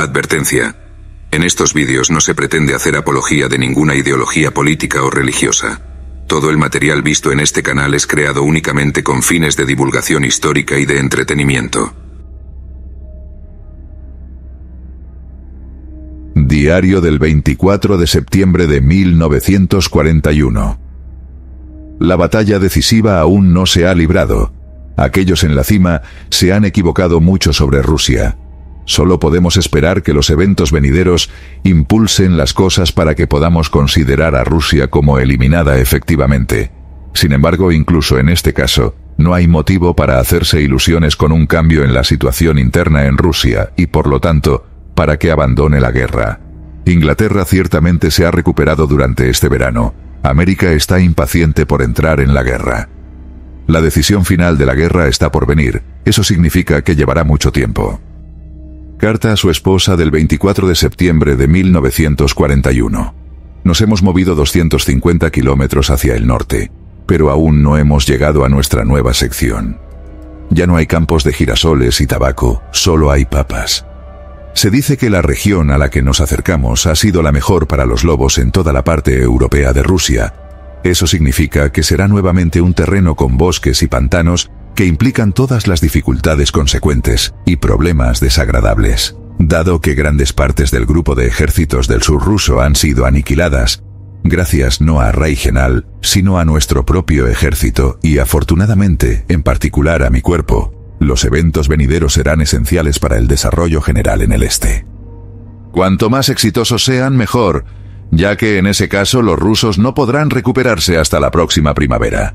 Advertencia. En estos vídeos no se pretende hacer apología de ninguna ideología política o religiosa. Todo el material visto en este canal es creado únicamente con fines de divulgación histórica y de entretenimiento. Diario del 24 de septiembre de 1941. La batalla decisiva aún no se ha librado. Aquellos en la cima se han equivocado mucho sobre Rusia. Solo podemos esperar que los eventos venideros impulsen las cosas para que podamos considerar a Rusia como eliminada efectivamente. Sin embargo, incluso en este caso, no hay motivo para hacerse ilusiones con un cambio en la situación interna en Rusia y, por lo tanto, para que abandone la guerra. Inglaterra ciertamente se ha recuperado durante este verano. América está impaciente por entrar en la guerra. La decisión final de la guerra está por venir. Eso significa que llevará mucho tiempo. Carta a su esposa del 24 de septiembre de 1941. Nos hemos movido 250 kilómetros hacia el norte, pero aún no hemos llegado a nuestra nueva sección. Ya no hay campos de girasoles y tabaco, solo hay papas. Se dice que la región a la que nos acercamos ha sido la mejor para los lobos en toda la parte europea de Rusia. Eso significa que será nuevamente un terreno con bosques y pantanos que implican todas las dificultades consecuentes y problemas desagradables. Dado que grandes partes del grupo de ejércitos del sur ruso han sido aniquiladas, gracias no a Reichenau, sino a nuestro propio ejército y afortunadamente, en particular a mi cuerpo, los eventos venideros serán esenciales para el desarrollo general en el este. Cuanto más exitosos sean, mejor, ya que en ese caso los rusos no podrán recuperarse hasta la próxima primavera.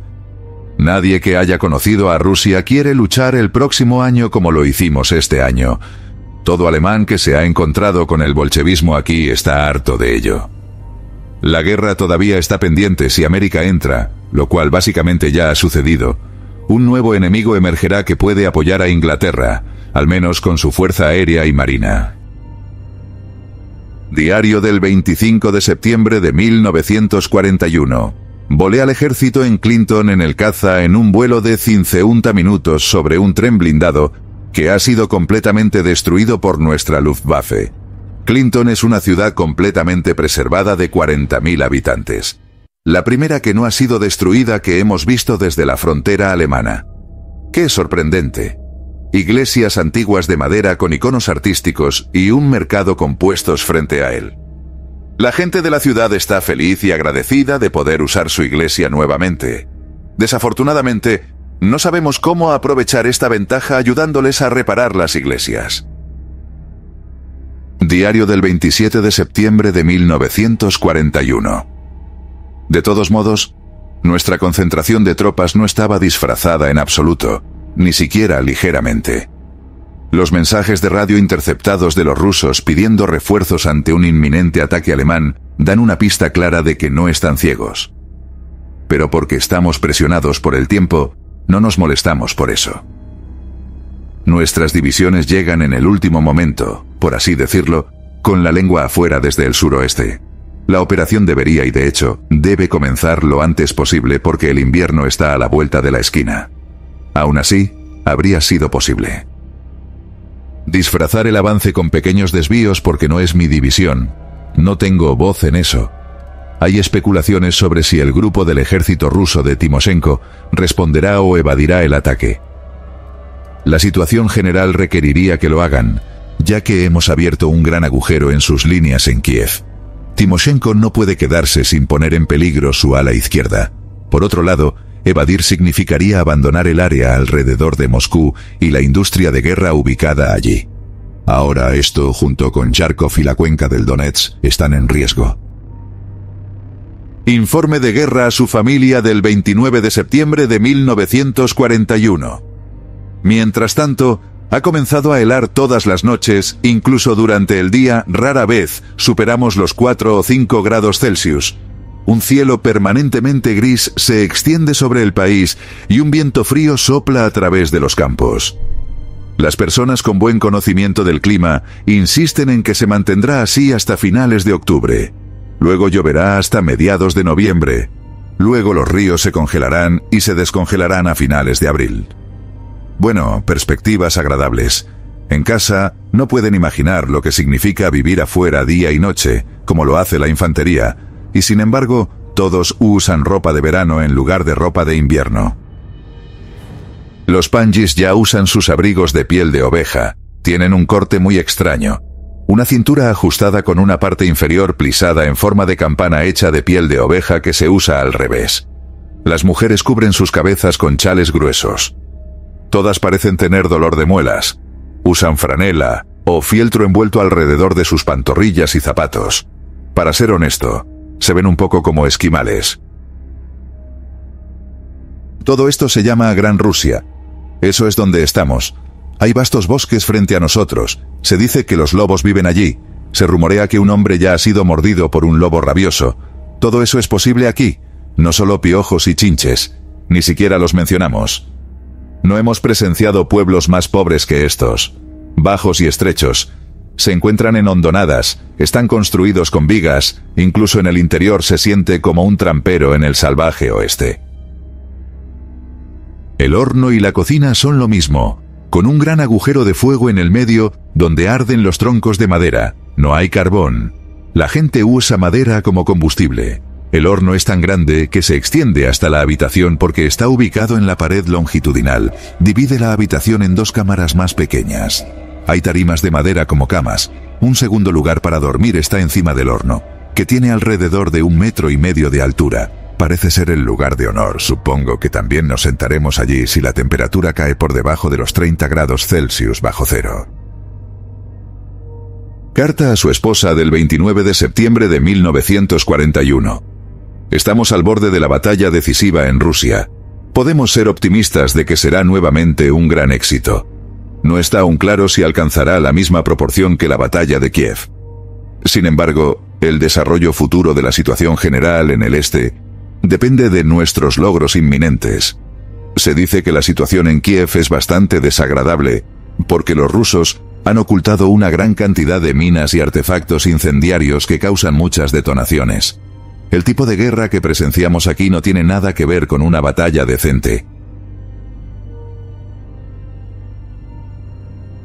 Nadie que haya conocido a Rusia quiere luchar el próximo año como lo hicimos este año. Todo alemán que se ha encontrado con el bolchevismo aquí está harto de ello. La guerra todavía está pendiente si América entra, lo cual básicamente ya ha sucedido. Un nuevo enemigo emergerá que puede apoyar a Inglaterra, al menos con su fuerza aérea y marina. Diario del 25 de septiembre de 1941. Volé al ejército en Clinton en el caza en un vuelo de 50 minutos sobre un tren blindado que ha sido completamente destruido por nuestra Luftwaffe. Clinton es una ciudad completamente preservada de 40.000 habitantes. La primera que no ha sido destruida que hemos visto desde la frontera alemana. ¡Qué sorprendente! Iglesias antiguas de madera con iconos artísticos y un mercado con puestos frente a él. La gente de la ciudad está feliz y agradecida de poder usar su iglesia nuevamente. Desafortunadamente, no sabemos cómo aprovechar esta ventaja ayudándoles a reparar las iglesias. Diario del 27 de septiembre de 1941. De todos modos, nuestra concentración de tropas no estaba disfrazada en absoluto, ni siquiera ligeramente. Los mensajes de radio interceptados de los rusos pidiendo refuerzos ante un inminente ataque alemán dan una pista clara de que no están ciegos. Pero porque estamos presionados por el tiempo, no nos molestamos por eso. Nuestras divisiones llegan en el último momento, por así decirlo, con la lengua afuera desde el suroeste. La operación debería y de hecho, debe comenzar lo antes posible porque el invierno está a la vuelta de la esquina. Aún así, habría sido posible. Disfrazar el avance con pequeños desvíos porque no es mi división. No tengo voz en eso. Hay especulaciones sobre si el grupo del ejército ruso de Timoshenko responderá o evadirá el ataque. La situación general requeriría que lo hagan, ya que hemos abierto un gran agujero en sus líneas en Kiev. Timoshenko no puede quedarse sin poner en peligro su ala izquierda. Por otro lado, evadir significaría abandonar el área alrededor de Moscú y la industria de guerra ubicada allí. Ahora esto, junto con Kharkov y la cuenca del Donetsk, están en riesgo. Informe de guerra a su familia del 29 de septiembre de 1941. Mientras tanto, ha comenzado a helar todas las noches, incluso durante el día, rara vez superamos los 4 o 5 grados Celsius. Un cielo permanentemente gris se extiende sobre el país y un viento frío sopla a través de los campos. Las personas con buen conocimiento del clima insisten en que se mantendrá así hasta finales de octubre. Luego lloverá hasta mediados de noviembre. Luego los ríos se congelarán y se descongelarán a finales de abril. Bueno, perspectivas agradables. En casa, no pueden imaginar lo que significa vivir afuera día y noche, como lo hace la infantería, y sin embargo, todos usan ropa de verano en lugar de ropa de invierno. Los Pangis ya usan sus abrigos de piel de oveja. Tienen un corte muy extraño. Una cintura ajustada con una parte inferior plisada en forma de campana hecha de piel de oveja que se usa al revés. Las mujeres cubren sus cabezas con chales gruesos. Todas parecen tener dolor de muelas. Usan franela o fieltro envuelto alrededor de sus pantorrillas y zapatos. Para ser honesto, se ven un poco como esquimales. Todo esto se llama Gran Rusia. Eso es donde estamos. Hay vastos bosques frente a nosotros. Se dice que los lobos viven allí. Se rumorea que un hombre ya ha sido mordido por un lobo rabioso. Todo eso es posible aquí. No solo piojos y chinches. Ni siquiera los mencionamos. No hemos presenciado pueblos más pobres que estos. Bajos y estrechos. Se encuentran en hondonadas, están construidos con vigas, incluso en el interior se siente como un trampero en el salvaje oeste. El horno y la cocina son lo mismo, con un gran agujero de fuego en el medio donde arden los troncos de madera. No hay carbón. La gente usa madera como combustible. El horno es tan grande que se extiende hasta la habitación porque está ubicado en la pared longitudinal. Divide la habitación en dos cámaras más pequeñas. Hay tarimas de madera como camas. Un segundo lugar para dormir está encima del horno, que tiene alrededor de 1,5 metros de altura. Parece ser el lugar de honor. Supongo que también nos sentaremos allí si la temperatura cae por debajo de los 30 grados Celsius bajo cero. Carta a su esposa del 29 de septiembre de 1941. Estamos al borde de la batalla decisiva en Rusia. Podemos ser optimistas de que será nuevamente un gran éxito. No está aún claro si alcanzará la misma proporción que la batalla de Kiev. Sin embargo, el desarrollo futuro de la situación general en el este depende de nuestros logros inminentes. Se dice que la situación en Kiev es bastante desagradable, porque los rusos han ocultado una gran cantidad de minas y artefactos incendiarios que causan muchas detonaciones. El tipo de guerra que presenciamos aquí no tiene nada que ver con una batalla decente.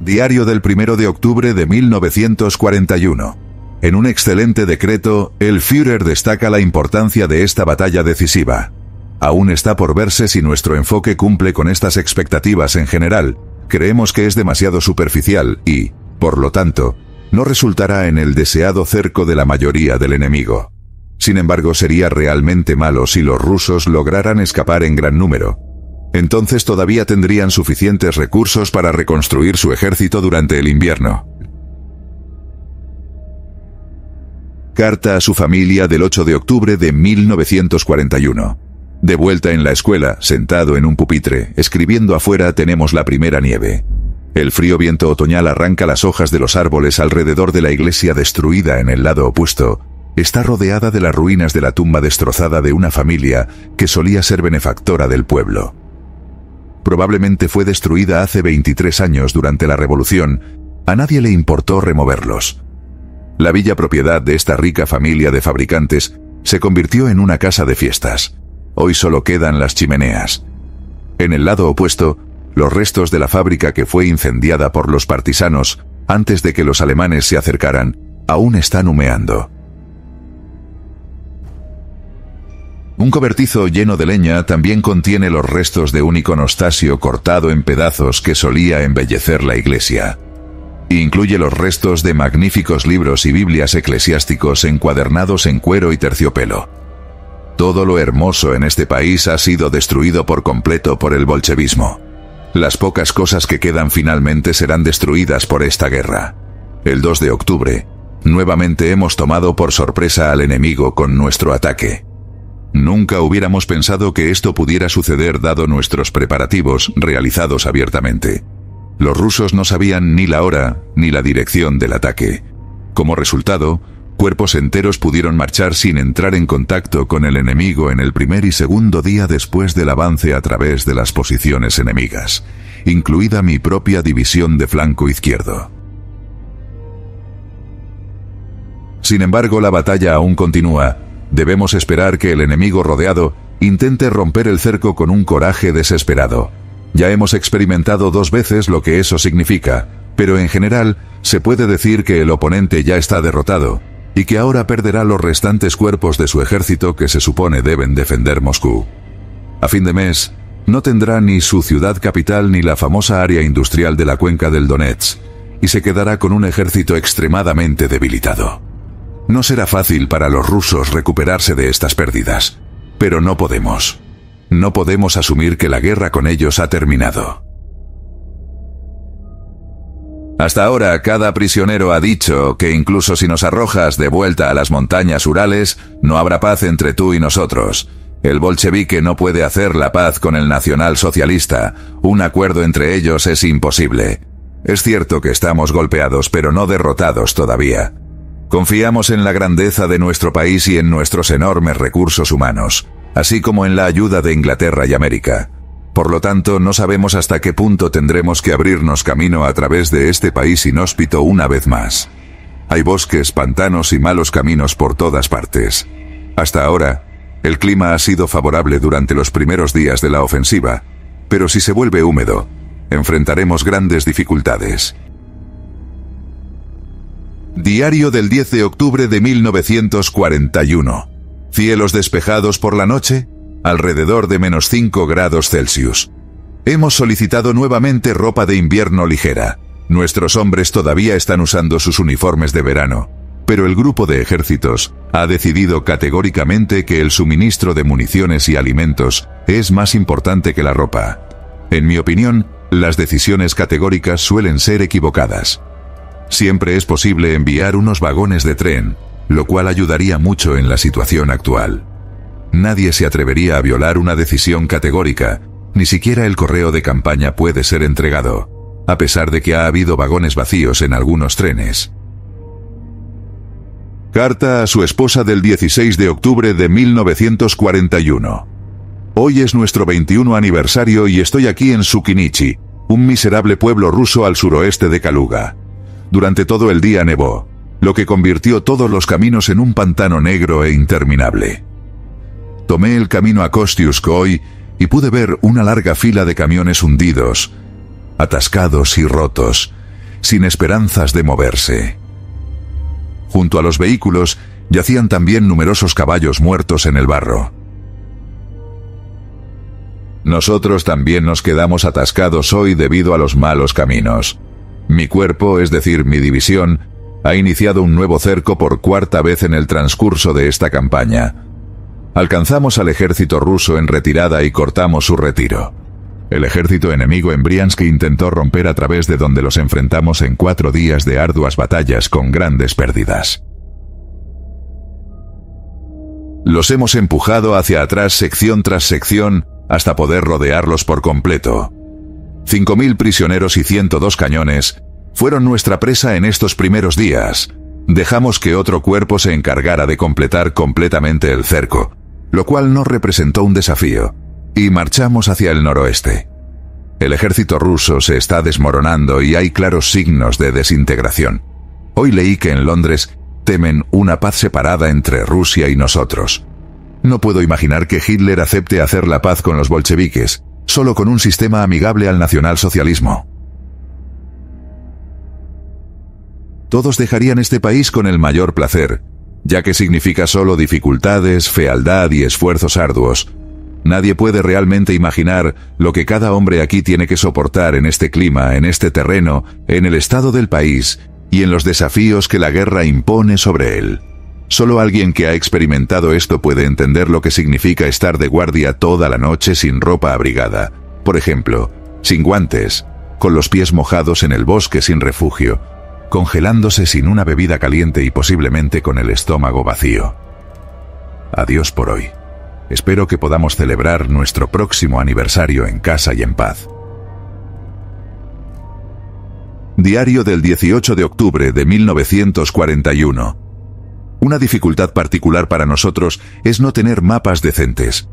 Diario del 1 de octubre de 1941. En un excelente decreto, el Führer destaca la importancia de esta batalla decisiva. Aún está por verse si nuestro enfoque cumple con estas expectativas en general. Creemos que es demasiado superficial y, por lo tanto, no resultará en el deseado cerco de la mayoría del enemigo. Sin embargo, sería realmente malo si los rusos lograran escapar en gran número. Entonces todavía tendrían suficientes recursos para reconstruir su ejército durante el invierno. Carta a su familia del 8 de octubre de 1941. De vuelta en la escuela, sentado en un pupitre, escribiendo afuera tenemos la primera nieve. El frío viento otoñal arranca las hojas de los árboles alrededor de la iglesia destruida en el lado opuesto. Está rodeada de las ruinas de la tumba destrozada de una familia que solía ser benefactora del pueblo. Probablemente fue destruida hace 23 años durante la Revolución. A nadie le importó removerlos. La villa propiedad de esta rica familia de fabricantes se convirtió en una casa de fiestas. Hoy solo quedan las chimeneas. En el lado opuesto, los restos de la fábrica que fue incendiada por los partisanos antes de que los alemanes se acercaran, aún están humeando. Un cobertizo lleno de leña también contiene los restos de un iconostasio cortado en pedazos que solía embellecer la iglesia. Incluye los restos de magníficos libros y Biblias eclesiásticos encuadernados en cuero y terciopelo. Todo lo hermoso en este país ha sido destruido por completo por el bolchevismo. Las pocas cosas que quedan finalmente serán destruidas por esta guerra. El 2 de octubre, nuevamente hemos tomado por sorpresa al enemigo con nuestro ataque. Nunca hubiéramos pensado que esto pudiera suceder dado nuestros preparativos realizados abiertamente. Los rusos no sabían ni la hora ni la dirección del ataque. Como resultado, cuerpos enteros pudieron marchar sin entrar en contacto con el enemigo en el primer y segundo día después del avance a través de las posiciones enemigas, incluida mi propia división de flanco izquierdo. Sin embargo, la batalla aún continúa. Debemos esperar que el enemigo rodeado intente romper el cerco con un coraje desesperado. Ya hemos experimentado 2 veces lo que eso significa, pero en general se puede decir que el oponente ya está derrotado, y que ahora perderá los restantes cuerpos de su ejército que se supone deben defender Moscú. A fin de mes, no tendrá ni su ciudad capital ni la famosa área industrial de la cuenca del Donetsk, y se quedará con un ejército extremadamente debilitado. No será fácil para los rusos recuperarse de estas pérdidas, pero no podemos. No podemos asumir que la guerra con ellos ha terminado. Hasta ahora, cada prisionero ha dicho que incluso si nos arrojas de vuelta a las montañas Urales, no habrá paz entre tú y nosotros. El bolchevique no puede hacer la paz con el nacionalsocialista. Un acuerdo entre ellos es imposible. Es cierto que estamos golpeados, pero no derrotados todavía. Confiamos en la grandeza de nuestro país y en nuestros enormes recursos humanos, así como en la ayuda de Inglaterra y América. Por lo tanto, no sabemos hasta qué punto tendremos que abrirnos camino a través de este país inhóspito una vez más. Hay bosques, pantanos y malos caminos por todas partes. Hasta ahora, el clima ha sido favorable durante los primeros días de la ofensiva, pero si se vuelve húmedo, enfrentaremos grandes dificultades. Diario del 10 de octubre de 1941. Cielos despejados por la noche, alrededor de -5 grados Celsius. Hemos solicitado nuevamente ropa de invierno ligera. Nuestros hombres todavía están usando sus uniformes de verano, pero el grupo de ejércitos ha decidido categóricamente que el suministro de municiones y alimentos es más importante que la ropa. En mi opinión, las decisiones categóricas suelen ser equivocadas. Siempre es posible enviar unos vagones de tren, lo cual ayudaría mucho en la situación actual. Nadie se atrevería a violar una decisión categórica, ni siquiera el correo de campaña puede ser entregado, a pesar de que ha habido vagones vacíos en algunos trenes. Carta a su esposa del 16 de octubre de 1941. Hoy es nuestro 21 aniversario y estoy aquí en Sukinichi, un miserable pueblo ruso al suroeste de Kaluga. Durante todo el día nevó, lo que convirtió todos los caminos en un pantano negro e interminable. Tomé el camino a Kostiusk hoy y pude ver una larga fila de camiones hundidos, atascados y rotos, sin esperanzas de moverse. Junto a los vehículos yacían también numerosos caballos muertos en el barro. Nosotros también nos quedamos atascados hoy debido a los malos caminos. Mi cuerpo, es decir, mi división, ha iniciado un nuevo cerco por cuarta vez en el transcurso de esta campaña. Alcanzamos al ejército ruso en retirada y cortamos su retiro. El ejército enemigo en Briansk intentó romper a través de donde los enfrentamos en 4 días de arduas batallas con grandes pérdidas. Los hemos empujado hacia atrás sección tras sección hasta poder rodearlos por completo. 5.000 prisioneros y 102 cañones fueron nuestra presa en estos primeros días. Dejamos que otro cuerpo se encargara de completar completamente el cerco, lo cual no representó un desafío, y marchamos hacia el noroeste. El ejército ruso se está desmoronando y hay claros signos de desintegración. Hoy leí que en Londres temen una paz separada entre Rusia y nosotros. No puedo imaginar que Hitler acepte hacer la paz con los bolcheviques, solo con un sistema amigable al nacionalsocialismo. Todos dejarían este país con el mayor placer, ya que significa solo dificultades, fealdad y esfuerzos arduos. Nadie puede realmente imaginar lo que cada hombre aquí tiene que soportar en este clima, en este terreno, en el estado del país y en los desafíos que la guerra impone sobre él. Solo alguien que ha experimentado esto puede entender lo que significa estar de guardia toda la noche sin ropa abrigada. Por ejemplo, sin guantes, con los pies mojados en el bosque sin refugio, congelándose sin una bebida caliente y posiblemente con el estómago vacío. Adiós por hoy. Espero que podamos celebrar nuestro próximo aniversario en casa y en paz. Diario del 18 de octubre de 1941. Una dificultad particular para nosotros es no tener mapas decentes.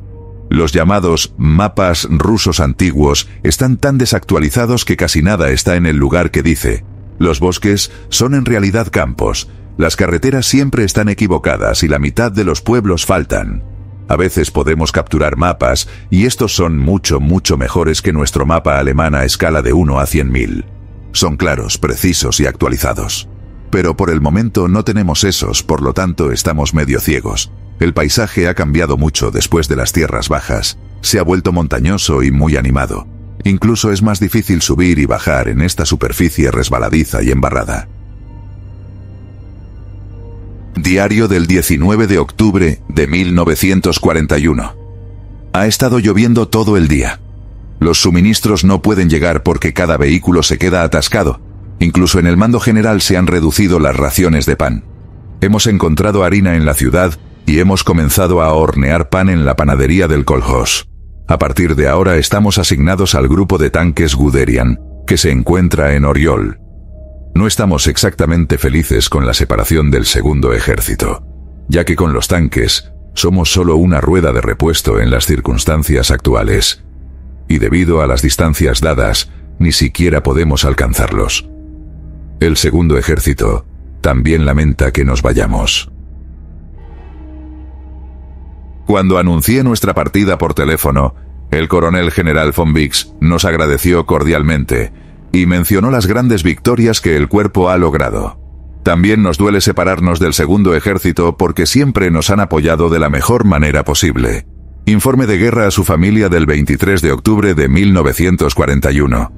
Los llamados mapas rusos antiguos están tan desactualizados que casi nada está en el lugar que dice. Los bosques son en realidad campos, las carreteras siempre están equivocadas y la mitad de los pueblos faltan. A veces podemos capturar mapas, y estos son mucho mejores que nuestro mapa alemán a escala de 1 a 100.000. Son claros, precisos y actualizados. Pero por el momento no tenemos esos, por lo tanto estamos medio ciegos. El paisaje ha cambiado mucho después de las tierras bajas. Se ha vuelto montañoso y muy animado. Incluso es más difícil subir y bajar en esta superficie resbaladiza y embarrada. Diario del 19 de octubre de 1941. Ha estado lloviendo todo el día. Los suministros no pueden llegar porque cada vehículo se queda atascado. Incluso en el mando general se han reducido las raciones de pan. Hemos encontrado harina en la ciudad y hemos comenzado a hornear pan en la panadería del Kolhoz. A partir de ahora estamos asignados al grupo de tanques Guderian, que se encuentra en Oriol. No estamos exactamente felices con la separación del segundo ejército, ya que con los tanques somos solo una rueda de repuesto en las circunstancias actuales. Y debido a las distancias dadas, ni siquiera podemos alcanzarlos. El segundo ejército también lamenta que nos vayamos. Cuando anuncié nuestra partida por teléfono, el coronel general von Bix nos agradeció cordialmente y mencionó las grandes victorias que el cuerpo ha logrado. También nos duele separarnos del segundo ejército porque siempre nos han apoyado de la mejor manera posible. Informe de guerra a su familia del 23 de octubre de 1941.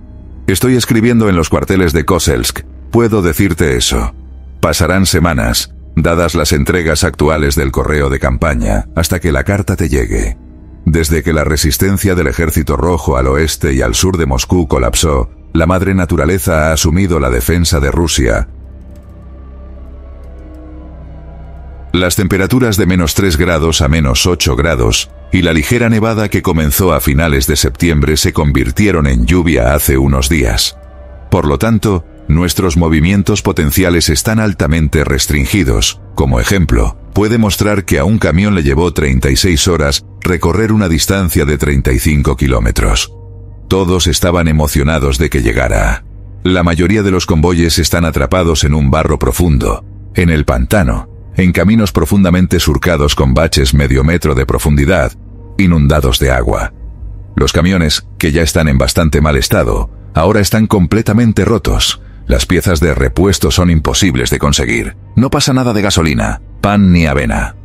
Estoy escribiendo en los cuarteles de Kozelsk. Puedo decirte eso. Pasarán semanas, dadas las entregas actuales del correo de campaña, hasta que la carta te llegue. Desde que la resistencia del Ejército Rojo al oeste y al sur de Moscú colapsó, la madre naturaleza ha asumido la defensa de Rusia. Las temperaturas de -3 grados a -8 grados, y la ligera nevada que comenzó a finales de septiembre se convirtieron en lluvia hace unos días. Por lo tanto, nuestros movimientos potenciales están altamente restringidos. Como ejemplo, puede mostrar que a un camión le llevó 36 horas recorrer una distancia de 35 kilómetros. Todos estaban emocionados de que llegara. La mayoría de los convoyes están atrapados en un barro profundo, en el pantano, en caminos profundamente surcados con baches medio metro de profundidad, inundados de agua. Los camiones, que ya están en bastante mal estado, ahora están completamente rotos. Las piezas de repuesto son imposibles de conseguir. No pasa nada de gasolina, pan ni avena.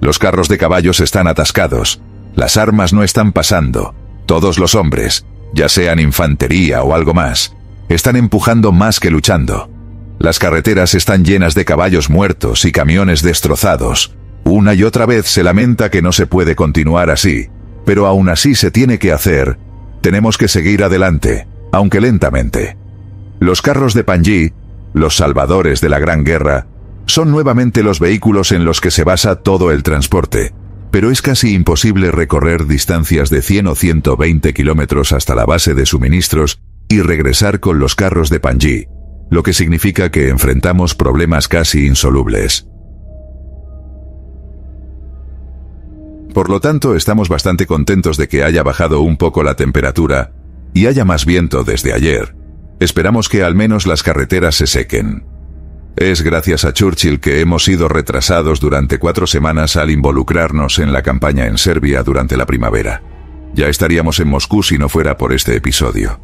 Los carros de caballos están atascados. Las armas no están pasando. Todos los hombres, ya sean infantería o algo más, están empujando más que luchando. Las carreteras están llenas de caballos muertos y camiones destrozados. Una y otra vez se lamenta que no se puede continuar así, pero aún así se tiene que hacer. Tenemos que seguir adelante, aunque lentamente. Los carros de Panji, los salvadores de la Gran Guerra, son nuevamente los vehículos en los que se basa todo el transporte, pero es casi imposible recorrer distancias de 100 o 120 kilómetros hasta la base de suministros y regresar con los carros de Panji, lo que significa que enfrentamos problemas casi insolubles. Por lo tanto, estamos bastante contentos de que haya bajado un poco la temperatura y haya más viento desde ayer. Esperamos que al menos las carreteras se sequen. Es gracias a Churchill que hemos sido retrasados durante 4 semanas al involucrarnos en la campaña en Serbia durante la primavera. Ya estaríamos en Moscú si no fuera por este episodio.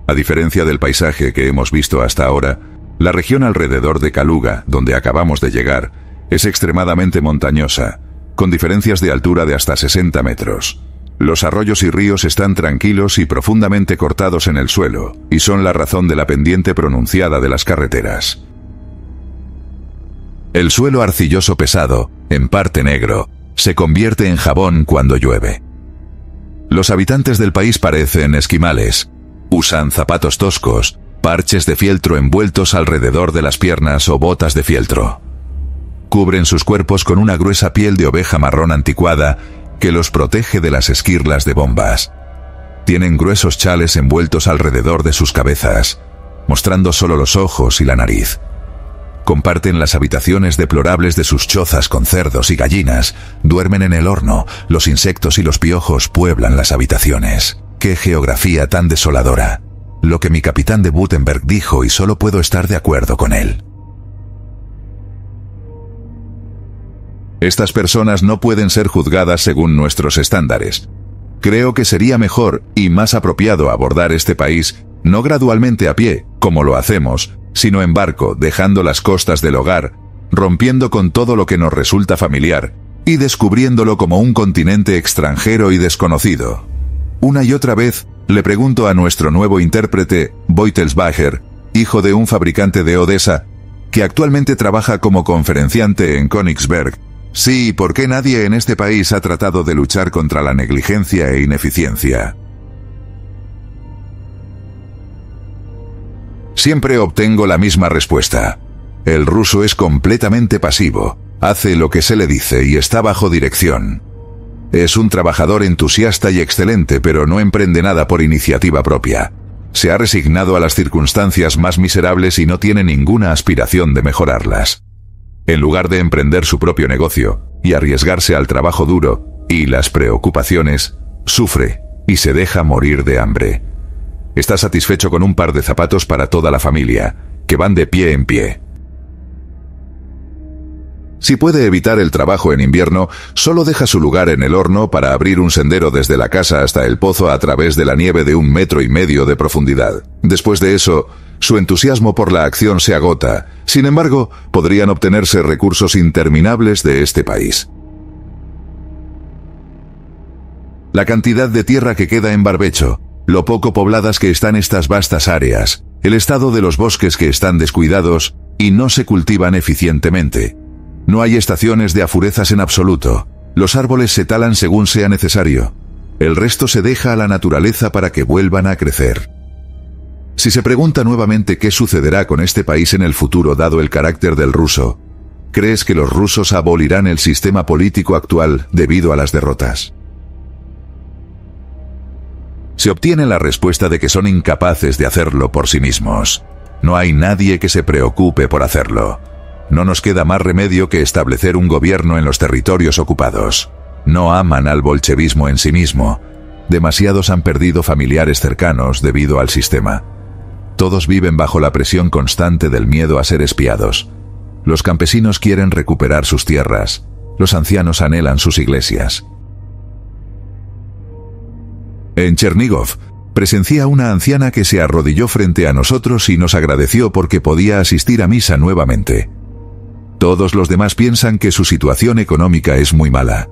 A diferencia del paisaje que hemos visto hasta ahora, la región alrededor de Kaluga, donde acabamos de llegar, es extremadamente montañosa, con diferencias de altura de hasta 60 metros. Los arroyos y ríos están tranquilos y profundamente cortados en el suelo, y son la razón de la pendiente pronunciada de las carreteras. El suelo arcilloso pesado, en parte negro, se convierte en jabón cuando llueve. Los habitantes del país parecen esquimales. Usan zapatos toscos, parches de fieltro envueltos alrededor de las piernas o botas de fieltro. Cubren sus cuerpos con una gruesa piel de oveja marrón anticuada que los protege de las esquirlas de bombas. Tienen gruesos chales envueltos alrededor de sus cabezas, mostrando solo los ojos y la nariz. Comparten las habitaciones deplorables de sus chozas con cerdos y gallinas, duermen en el horno, los insectos y los piojos pueblan las habitaciones. ¡Qué geografía tan desoladora! Lo que mi capitán de Württemberg dijo y solo puedo estar de acuerdo con él. Estas personas no pueden ser juzgadas según nuestros estándares. Creo que sería mejor y más apropiado abordar este país no gradualmente a pie, como lo hacemos, sino en barco, dejando las costas del hogar, rompiendo con todo lo que nos resulta familiar, y descubriéndolo como un continente extranjero y desconocido. Una y otra vez, le pregunto a nuestro nuevo intérprete, Beutelsbacher, hijo de un fabricante de Odessa, que actualmente trabaja como conferenciante en Königsberg, sí, ¿por qué nadie en este país ha tratado de luchar contra la negligencia e ineficiencia? Siempre obtengo la misma respuesta. El ruso es completamente pasivo, hace lo que se le dice y está bajo dirección. Es un trabajador entusiasta y excelente, pero no emprende nada por iniciativa propia. Se ha resignado a las circunstancias más miserables y no tiene ninguna aspiración de mejorarlas. En lugar de emprender su propio negocio y arriesgarse al trabajo duro y las preocupaciones, sufre y se deja morir de hambre. Está satisfecho con un par de zapatos para toda la familia, que van de pie en pie. Si puede evitar el trabajo en invierno, solo deja su lugar en el horno para abrir un sendero desde la casa hasta el pozo a través de la nieve de 1,5 metros de profundidad. Después de eso, su entusiasmo por la acción se agota. Sin embargo, podrían obtenerse recursos interminables de este país. La cantidad de tierra que queda en barbecho, lo poco pobladas que están estas vastas áreas, el estado de los bosques que están descuidados y no se cultivan eficientemente. No hay estaciones de afurezas en absoluto. Los árboles se talan según sea necesario. El resto se deja a la naturaleza para que vuelvan a crecer. Si se pregunta nuevamente qué sucederá con este país en el futuro dado el carácter del ruso, ¿crees que los rusos abolirán el sistema político actual debido a las derrotas? Se obtiene la respuesta de que son incapaces de hacerlo por sí mismos. No hay nadie que se preocupe por hacerlo. No nos queda más remedio que establecer un gobierno en los territorios ocupados. No aman al bolchevismo en sí mismo. Demasiados han perdido familiares cercanos debido al sistema. Todos viven bajo la presión constante del miedo a ser espiados. Los campesinos quieren recuperar sus tierras. Los ancianos anhelan sus iglesias. En Chernigov, presencié a una anciana que se arrodilló frente a nosotros y nos agradeció porque podía asistir a misa nuevamente. Todos los demás piensan que su situación económica es muy mala.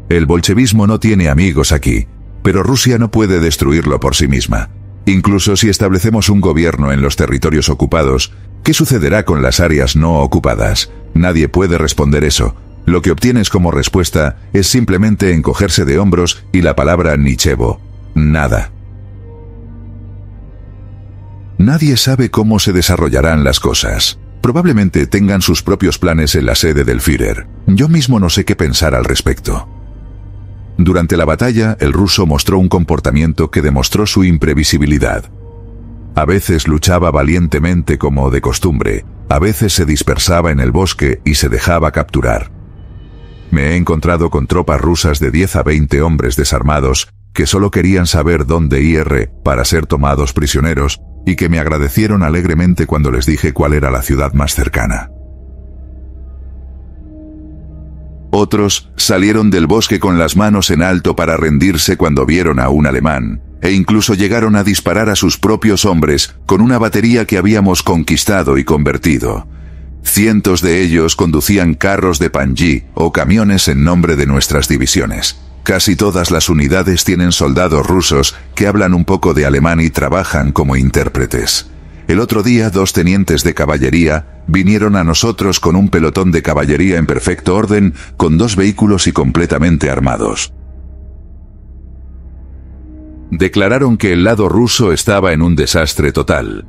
El bolchevismo no tiene amigos aquí, pero Rusia no puede destruirlo por sí misma. Incluso si establecemos un gobierno en los territorios ocupados, ¿qué sucederá con las áreas no ocupadas? Nadie puede responder eso. Lo que obtienes como respuesta es simplemente encogerse de hombros y la palabra nichevo. Nada. Nadie sabe cómo se desarrollarán las cosas. Probablemente tengan sus propios planes en la sede del Führer. Yo mismo no sé qué pensar al respecto. Durante la batalla, el ruso mostró un comportamiento que demostró su imprevisibilidad. A veces luchaba valientemente como de costumbre, a veces se dispersaba en el bosque y se dejaba capturar. Me he encontrado con tropas rusas de 10 a 20 hombres desarmados que solo querían saber dónde ir para ser tomados prisioneros, y que me agradecieron alegremente cuando les dije cuál era la ciudad más cercana. Otros salieron del bosque con las manos en alto para rendirse cuando vieron a un alemán, e incluso llegaron a disparar a sus propios hombres con una batería que habíamos conquistado y convertido. Cientos de ellos conducían carros de Panji o camiones en nombre de nuestras divisiones. Casi todas las unidades tienen soldados rusos que hablan un poco de alemán y trabajan como intérpretes. El otro día 2 tenientes de caballería vinieron a nosotros con un pelotón de caballería en perfecto orden, con 2 vehículos y completamente armados. Declararon que el lado ruso estaba en un desastre total.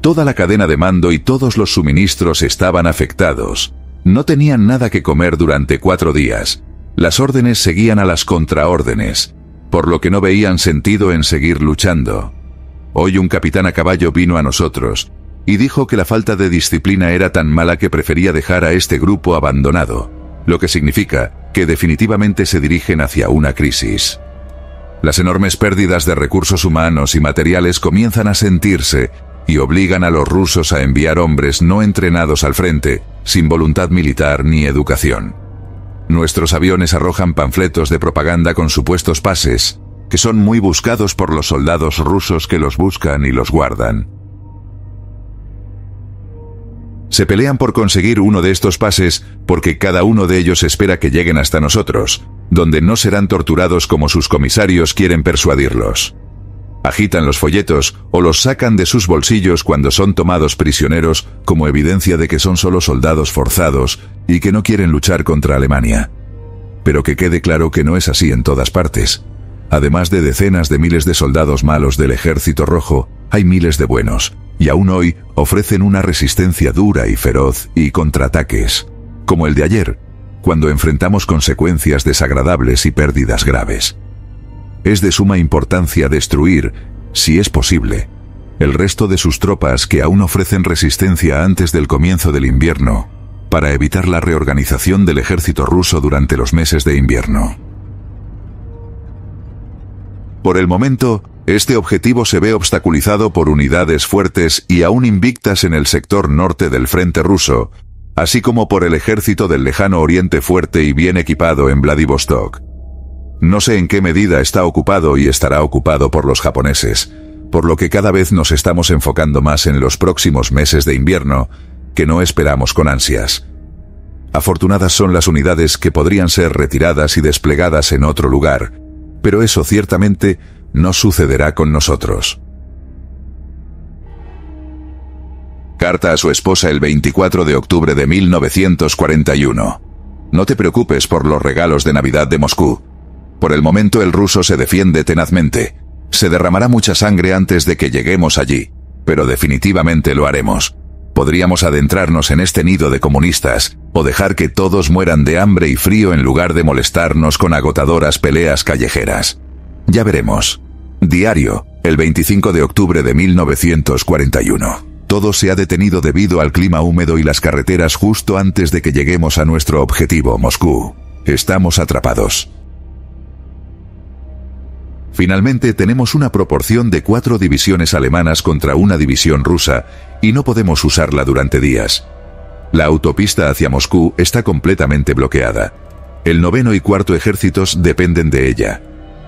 Toda la cadena de mando y todos los suministros estaban afectados. No tenían nada que comer durante 4 días. Las órdenes seguían a las contraórdenes, por lo que no veían sentido en seguir luchando. Hoy un capitán a caballo vino a nosotros, y dijo que la falta de disciplina era tan mala que prefería dejar a este grupo abandonado, lo que significa que definitivamente se dirigen hacia una crisis. Las enormes pérdidas de recursos humanos y materiales comienzan a sentirse, y obligan a los rusos a enviar hombres no entrenados al frente, sin voluntad militar ni educación. Nuestros aviones arrojan panfletos de propaganda con supuestos pases, que son muy buscados por los soldados rusos que los buscan y los guardan. Se pelean por conseguir uno de estos pases porque cada uno de ellos espera que lleguen hasta nosotros, donde no serán torturados como sus comisarios quieren persuadirlos. Agitan los folletos o los sacan de sus bolsillos cuando son tomados prisioneros como evidencia de que son solo soldados forzados y que no quieren luchar contra Alemania. Pero que quede claro que no es así en todas partes. Además de decenas de miles de soldados malos del Ejército Rojo, hay miles de buenos, y aún hoy ofrecen una resistencia dura y feroz y contraataques, como el de ayer, cuando enfrentamos consecuencias desagradables y pérdidas graves. Es de suma importancia destruir, si es posible, el resto de sus tropas que aún ofrecen resistencia antes del comienzo del invierno, para evitar la reorganización del ejército ruso durante los meses de invierno. Por el momento, este objetivo se ve obstaculizado por unidades fuertes y aún invictas en el sector norte del frente ruso, así como por el ejército del lejano oriente fuerte y bien equipado en Vladivostok. No sé en qué medida está ocupado y estará ocupado por los japoneses, por lo que cada vez nos estamos enfocando más en los próximos meses de invierno, que no esperamos con ansias. Afortunadas son las unidades que podrían ser retiradas y desplegadas en otro lugar, pero eso ciertamente no sucederá con nosotros. Carta a su esposa el 24 de octubre de 1941. No te preocupes por los regalos de Navidad de Moscú. Por el momento el ruso se defiende tenazmente. Se derramará mucha sangre antes de que lleguemos allí, pero definitivamente lo haremos. Podríamos adentrarnos en este nido de comunistas, o dejar que todos mueran de hambre y frío en lugar de molestarnos con agotadoras peleas callejeras. Ya veremos. Diario, el 25 de octubre de 1941. Todo se ha detenido debido al clima húmedo y las carreteras justo antes de que lleguemos a nuestro objetivo, Moscú. Estamos atrapados. Finalmente tenemos una proporción de 4 divisiones alemanas contra una división rusa, y no podemos usarla durante días. La autopista hacia Moscú está completamente bloqueada. El 9º y 4º ejércitos dependen de ella.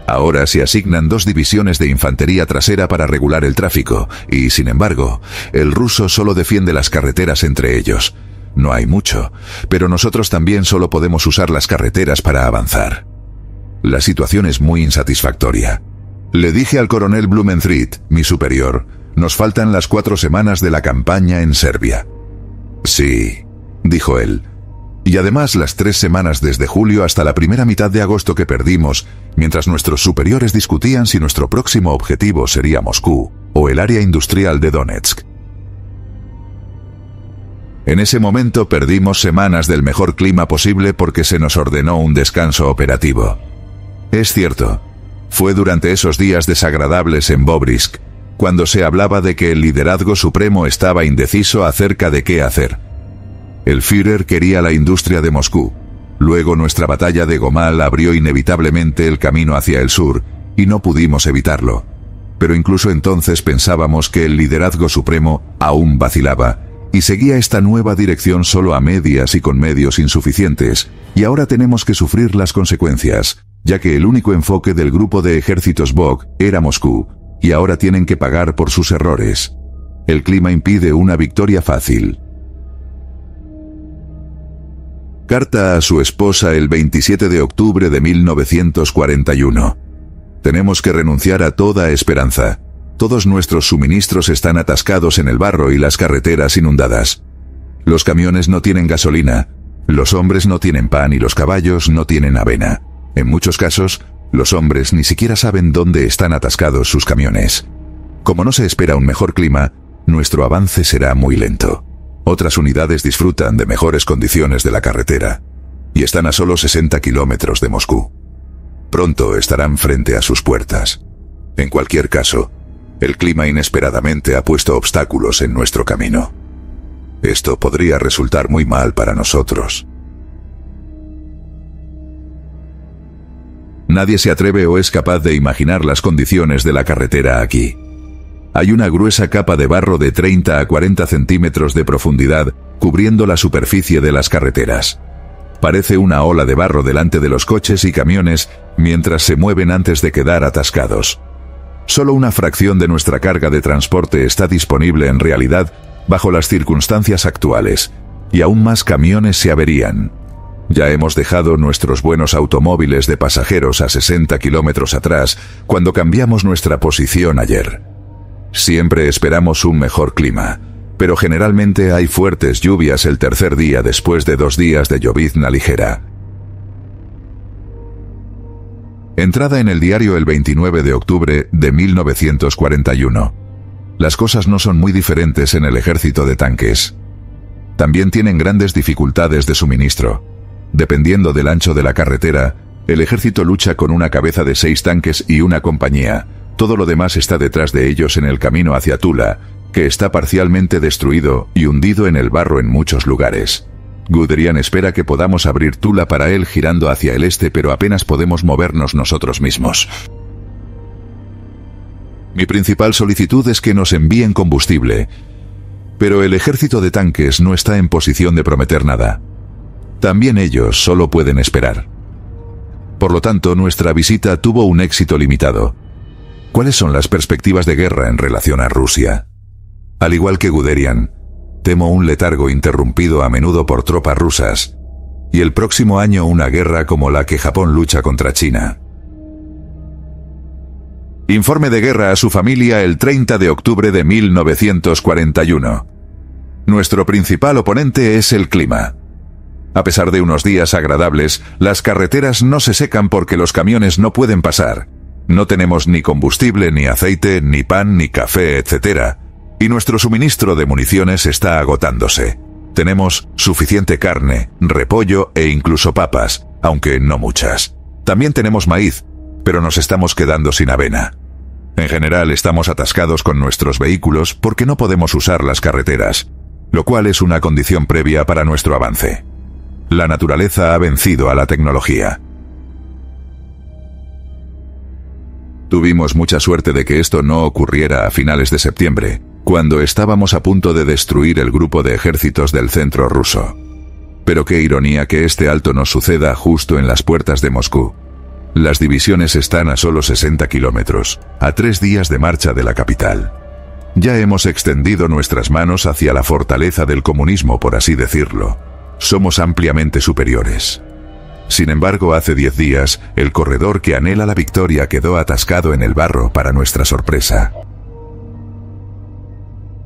Ahora se asignan 2 divisiones de infantería trasera para regular el tráfico, y sin embargo, el ruso solo defiende las carreteras entre ellos. No hay mucho, pero nosotros también solo podemos usar las carreteras para avanzar. La situación es muy insatisfactoria. Le dije al coronel Blumentritt, mi superior, nos faltan las 4 semanas de la campaña en Serbia. Sí, dijo él. Y además las 3 semanas desde julio hasta la primera mitad de agosto que perdimos, mientras nuestros superiores discutían si nuestro próximo objetivo sería Moscú o el área industrial de Donetsk. En ese momento perdimos semanas del mejor clima posible porque se nos ordenó un descanso operativo. Es cierto, fue durante esos días desagradables en Bobrisk, cuando se hablaba de que el liderazgo supremo estaba indeciso acerca de qué hacer. El Führer quería la industria de Moscú. Luego nuestra batalla de Gomal abrió inevitablemente el camino hacia el sur, y no pudimos evitarlo. Pero incluso entonces pensábamos que el liderazgo supremo aún vacilaba, y seguía esta nueva dirección solo a medias y con medios insuficientes, y ahora tenemos que sufrir las consecuencias, ya que el único enfoque del grupo de ejércitos Bog era Moscú, y ahora tienen que pagar por sus errores. El clima impide una victoria fácil. Carta a su esposa el 27 de octubre de 1941. Tenemos que renunciar a toda esperanza. Todos nuestros suministros están atascados en el barro y las carreteras inundadas. Los camiones no tienen gasolina, los hombres no tienen pan y los caballos no tienen avena. En muchos casos, los hombres ni siquiera saben dónde están atascados sus camiones. Como no se espera un mejor clima, nuestro avance será muy lento. Otras unidades disfrutan de mejores condiciones de la carretera, y están a solo 60 kilómetros de Moscú. Pronto estarán frente a sus puertas. En cualquier caso, el clima inesperadamente ha puesto obstáculos en nuestro camino. Esto podría resultar muy mal para nosotros. Nadie se atreve o es capaz de imaginar las condiciones de la carretera aquí. Hay una gruesa capa de barro de 30 a 40 centímetros de profundidad cubriendo la superficie de las carreteras. Parece una ola de barro delante de los coches y camiones mientras se mueven antes de quedar atascados. Solo una fracción de nuestra carga de transporte está disponible en realidad bajo las circunstancias actuales, y aún más camiones se averían. Ya hemos dejado nuestros buenos automóviles de pasajeros a 60 kilómetros atrás cuando cambiamos nuestra posición ayer. Siempre esperamos un mejor clima, pero generalmente hay fuertes lluvias el tercer día después de 2 días de llovizna ligera. Entrada en el diario el 29 de octubre de 1941. Las cosas no son muy diferentes en el ejército de tanques. También tienen grandes dificultades de suministro. Dependiendo del ancho de la carretera, el ejército lucha con una cabeza de 6 tanques y una compañía. Todo lo demás está detrás de ellos en el camino hacia Tula, que está parcialmente destruido y hundido en el barro en muchos lugares. Guderian espera que podamos abrir Tula para él girando hacia el este, pero apenas podemos movernos nosotros mismos. Mi principal solicitud es que nos envíen combustible, pero el ejército de tanques no está en posición de prometer nada. También ellos solo pueden esperar. Por lo tanto, nuestra visita tuvo un éxito limitado. ¿Cuáles son las perspectivas de guerra en relación a Rusia? Al igual que Guderian, temo un letargo interrumpido a menudo por tropas rusas, y el próximo año una guerra como la que Japón lucha contra China. Informe de guerra a su familia el 30 de octubre de 1941. Nuestro principal oponente es el clima. A pesar de unos días agradables, las carreteras no se secan porque los camiones no pueden pasar. No tenemos ni combustible, ni aceite, ni pan, ni café, etc. Y nuestro suministro de municiones está agotándose. Tenemos suficiente carne, repollo e incluso papas, aunque no muchas. También tenemos maíz, pero nos estamos quedando sin avena. En general estamos atascados con nuestros vehículos porque no podemos usar las carreteras, lo cual es una condición previa para nuestro avance. La naturaleza ha vencido a la tecnología. Tuvimos mucha suerte de que esto no ocurriera a finales de septiembre, cuando estábamos a punto de destruir el grupo de ejércitos del centro ruso. Pero qué ironía que este alto nos suceda justo en las puertas de Moscú. Las divisiones están a solo 60 kilómetros, a 3 días de marcha de la capital. Ya hemos extendido nuestras manos hacia la fortaleza del comunismo, por así decirlo. Somos ampliamente superiores. Sin embargo, hace 10 días, el corredor que anhela la victoria quedó atascado en el barro para nuestra sorpresa.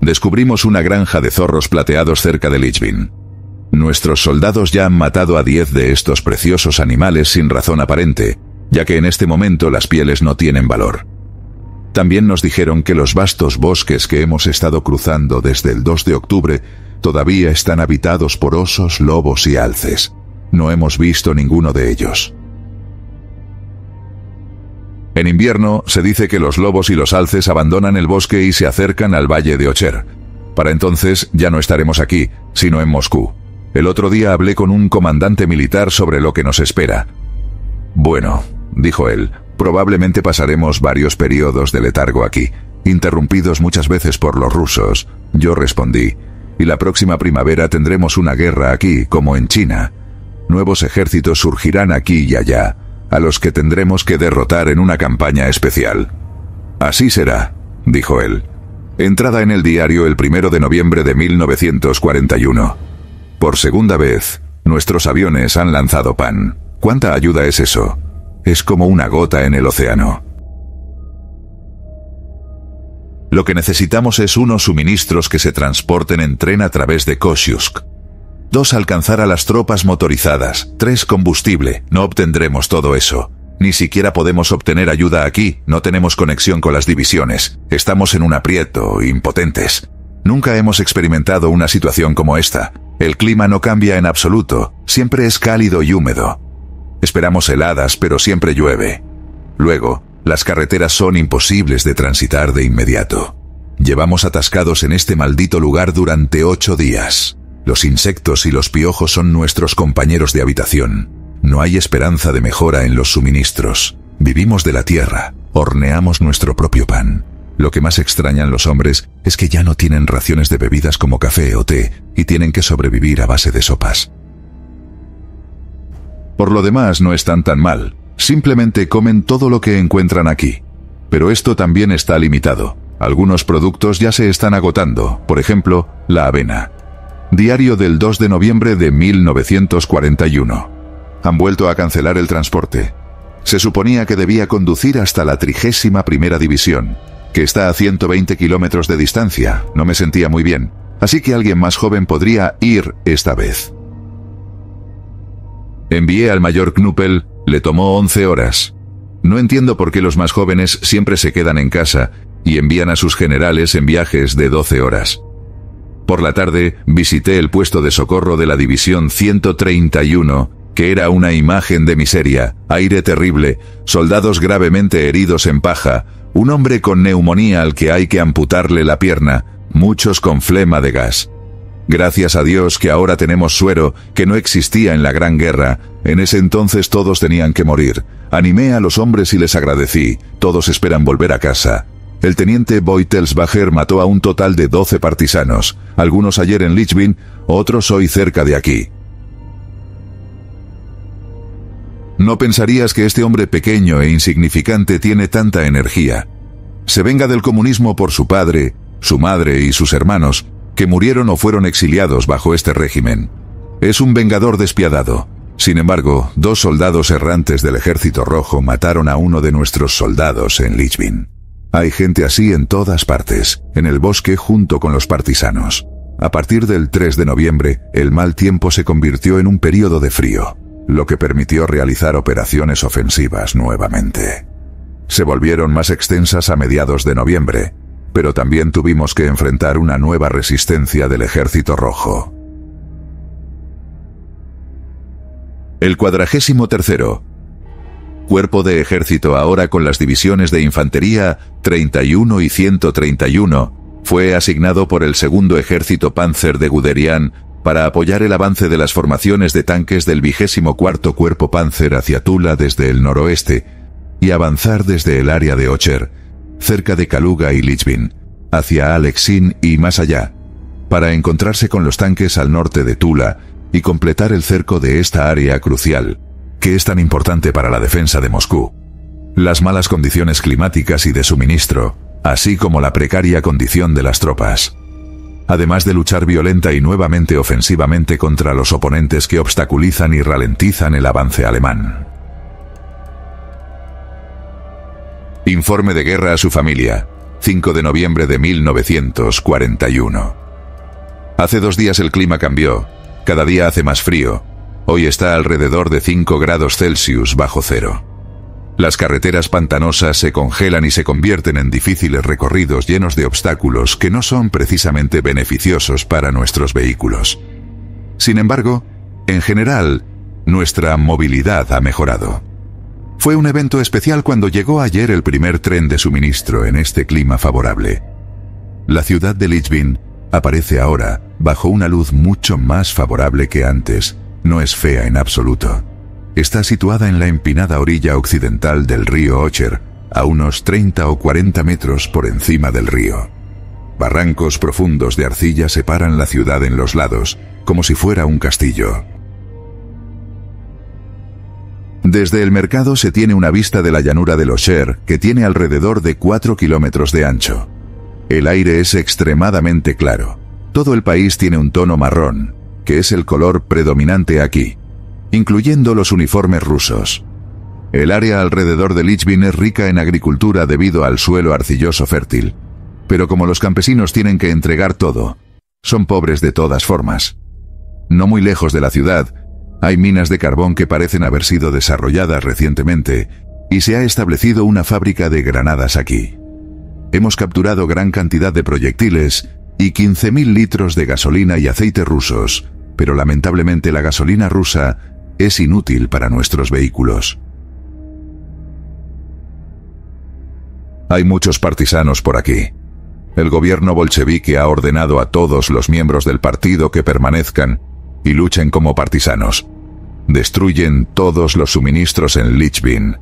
Descubrimos una granja de zorros plateados cerca de Lichvin. Nuestros soldados ya han matado a 10 de estos preciosos animales sin razón aparente, ya que en este momento las pieles no tienen valor. También nos dijeron que los vastos bosques que hemos estado cruzando desde el 2 de octubre todavía están habitados por osos, lobos y alces. No hemos visto ninguno de ellos. En invierno se dice que los lobos y los alces abandonan el bosque y se acercan al valle de Ocher. Para entonces ya no estaremos aquí, sino en Moscú. El otro día hablé con un comandante militar sobre lo que nos espera. Bueno, dijo él, probablemente pasaremos varios periodos de letargo aquí, interrumpidos muchas veces por los rusos. Yo respondí, y la próxima primavera tendremos una guerra aquí, como en China. Nuevos ejércitos surgirán aquí y allá, a los que tendremos que derrotar en una campaña especial. Así será, dijo él. Entrada en el diario el 1 de noviembre de 1941. Por segunda vez, nuestros aviones han lanzado pan. ¿Cuánta ayuda es eso? Es como una gota en el océano. Lo que necesitamos es unos suministros que se transporten en tren a través de Kosciuszk. 2. Alcanzar a las tropas motorizadas. 3. Combustible. No obtendremos todo eso. Ni siquiera podemos obtener ayuda aquí. No tenemos conexión con las divisiones. Estamos en un aprieto, impotentes. Nunca hemos experimentado una situación como esta. El clima no cambia en absoluto. Siempre es cálido y húmedo. Esperamos heladas, pero siempre llueve. Luego, las carreteras son imposibles de transitar de inmediato. Llevamos atascados en este maldito lugar durante 8 días. Los insectos y los piojos son nuestros compañeros de habitación. No hay esperanza de mejora en los suministros. Vivimos de la tierra, horneamos nuestro propio pan. Lo que más extrañan los hombres es que ya no tienen raciones de bebidas como café o té y tienen que sobrevivir a base de sopas. Por lo demás no están tan mal. Simplemente comen todo lo que encuentran aquí. Pero esto también está limitado. Algunos productos ya se están agotando, por ejemplo, la avena. Diario del 2 de noviembre de 1941. Han vuelto a cancelar el transporte. Se suponía que debía conducir hasta la 31ª División, que está a 120 kilómetros de distancia. No me sentía muy bien, así que alguien más joven podría ir esta vez. Envié al mayor Knuppel, le tomó 11 horas. No entiendo por qué los más jóvenes siempre se quedan en casa y envían a sus generales en viajes de 12 horas. Por la tarde, visité el puesto de socorro de la División 131, que era una imagen de miseria, aire terrible, soldados gravemente heridos en paja, un hombre con neumonía al que hay que amputarle la pierna, muchos con flema de gas. Gracias a Dios que ahora tenemos suero, que no existía en la Gran Guerra. En ese entonces todos tenían que morir. Animé a los hombres y les agradecí. Todos esperan volver a casa. El teniente Beutelsbacher mató a un total de 12 partisanos, algunos ayer en Lichbin, otros hoy cerca de aquí. No pensarías que este hombre pequeño e insignificante tiene tanta energía. Se venga del comunismo por su padre, su madre y sus hermanos, que murieron o fueron exiliados bajo este régimen. Es un vengador despiadado. Sin embargo, 2 soldados errantes del Ejército Rojo mataron a uno de nuestros soldados en Lichbin. Hay gente así en todas partes, en el bosque junto con los partisanos. A partir del 3 de noviembre, el mal tiempo se convirtió en un período de frío, lo que permitió realizar operaciones ofensivas nuevamente. Se volvieron más extensas a mediados de noviembre, pero también tuvimos que enfrentar una nueva resistencia del Ejército Rojo. El 43º Cuerpo de Ejército, ahora con las divisiones de Infantería 31 y 131, fue asignado por el Segundo Ejército Panzer de Guderian para apoyar el avance de las formaciones de tanques del 24º Cuerpo Panzer hacia Tula desde el noroeste y avanzar desde el área de Ocher, cerca de Kaluga y Lichbin, hacia Alexin y más allá, para encontrarse con los tanques al norte de Tula y completar el cerco de esta área crucial, que es tan importante para la defensa de Moscú. Las malas condiciones climáticas y de suministro, así como la precaria condición de las tropas. Además de luchar violenta y nuevamente ofensivamente contra los oponentes que obstaculizan y ralentizan el avance alemán. Informe de guerra a su familia, 5 de noviembre de 1941. Hace 2 días el clima cambió, cada día hace más frío, hoy está alrededor de 5 grados Celsius bajo cero. Las carreteras pantanosas se congelan y se convierten en difíciles recorridos llenos de obstáculos que no son precisamente beneficiosos para nuestros vehículos. Sin embargo, en general, nuestra movilidad ha mejorado. Fue un evento especial cuando llegó ayer el primer tren de suministro en este clima favorable. La ciudad de Lichbin aparece ahora bajo una luz mucho más favorable que antes. No es fea en absoluto. Está situada en la empinada orilla occidental del río Ocher, a unos 30 o 40 metros por encima del río. Barrancos profundos de arcilla separan la ciudad en los lados, como si fuera un castillo. Desde el mercado se tiene una vista de la llanura del Ocher, que tiene alrededor de 4 kilómetros de ancho. El aire es extremadamente claro. Todo el país tiene un tono marrón, que es el color predominante aquí, incluyendo los uniformes rusos. El área alrededor de Lichbin es rica en agricultura debido al suelo arcilloso fértil, pero como los campesinos tienen que entregar todo, son pobres de todas formas. No muy lejos de la ciudad, hay minas de carbón que parecen haber sido desarrolladas recientemente, y se ha establecido una fábrica de granadas aquí. Hemos capturado gran cantidad de proyectiles y 15.000 litros de gasolina y aceite rusos, pero lamentablemente la gasolina rusa es inútil para nuestros vehículos. Hay muchos partisanos por aquí. El gobierno bolchevique ha ordenado a todos los miembros del partido que permanezcan y luchen como partisanos. Destruyen todos los suministros en Lichbin.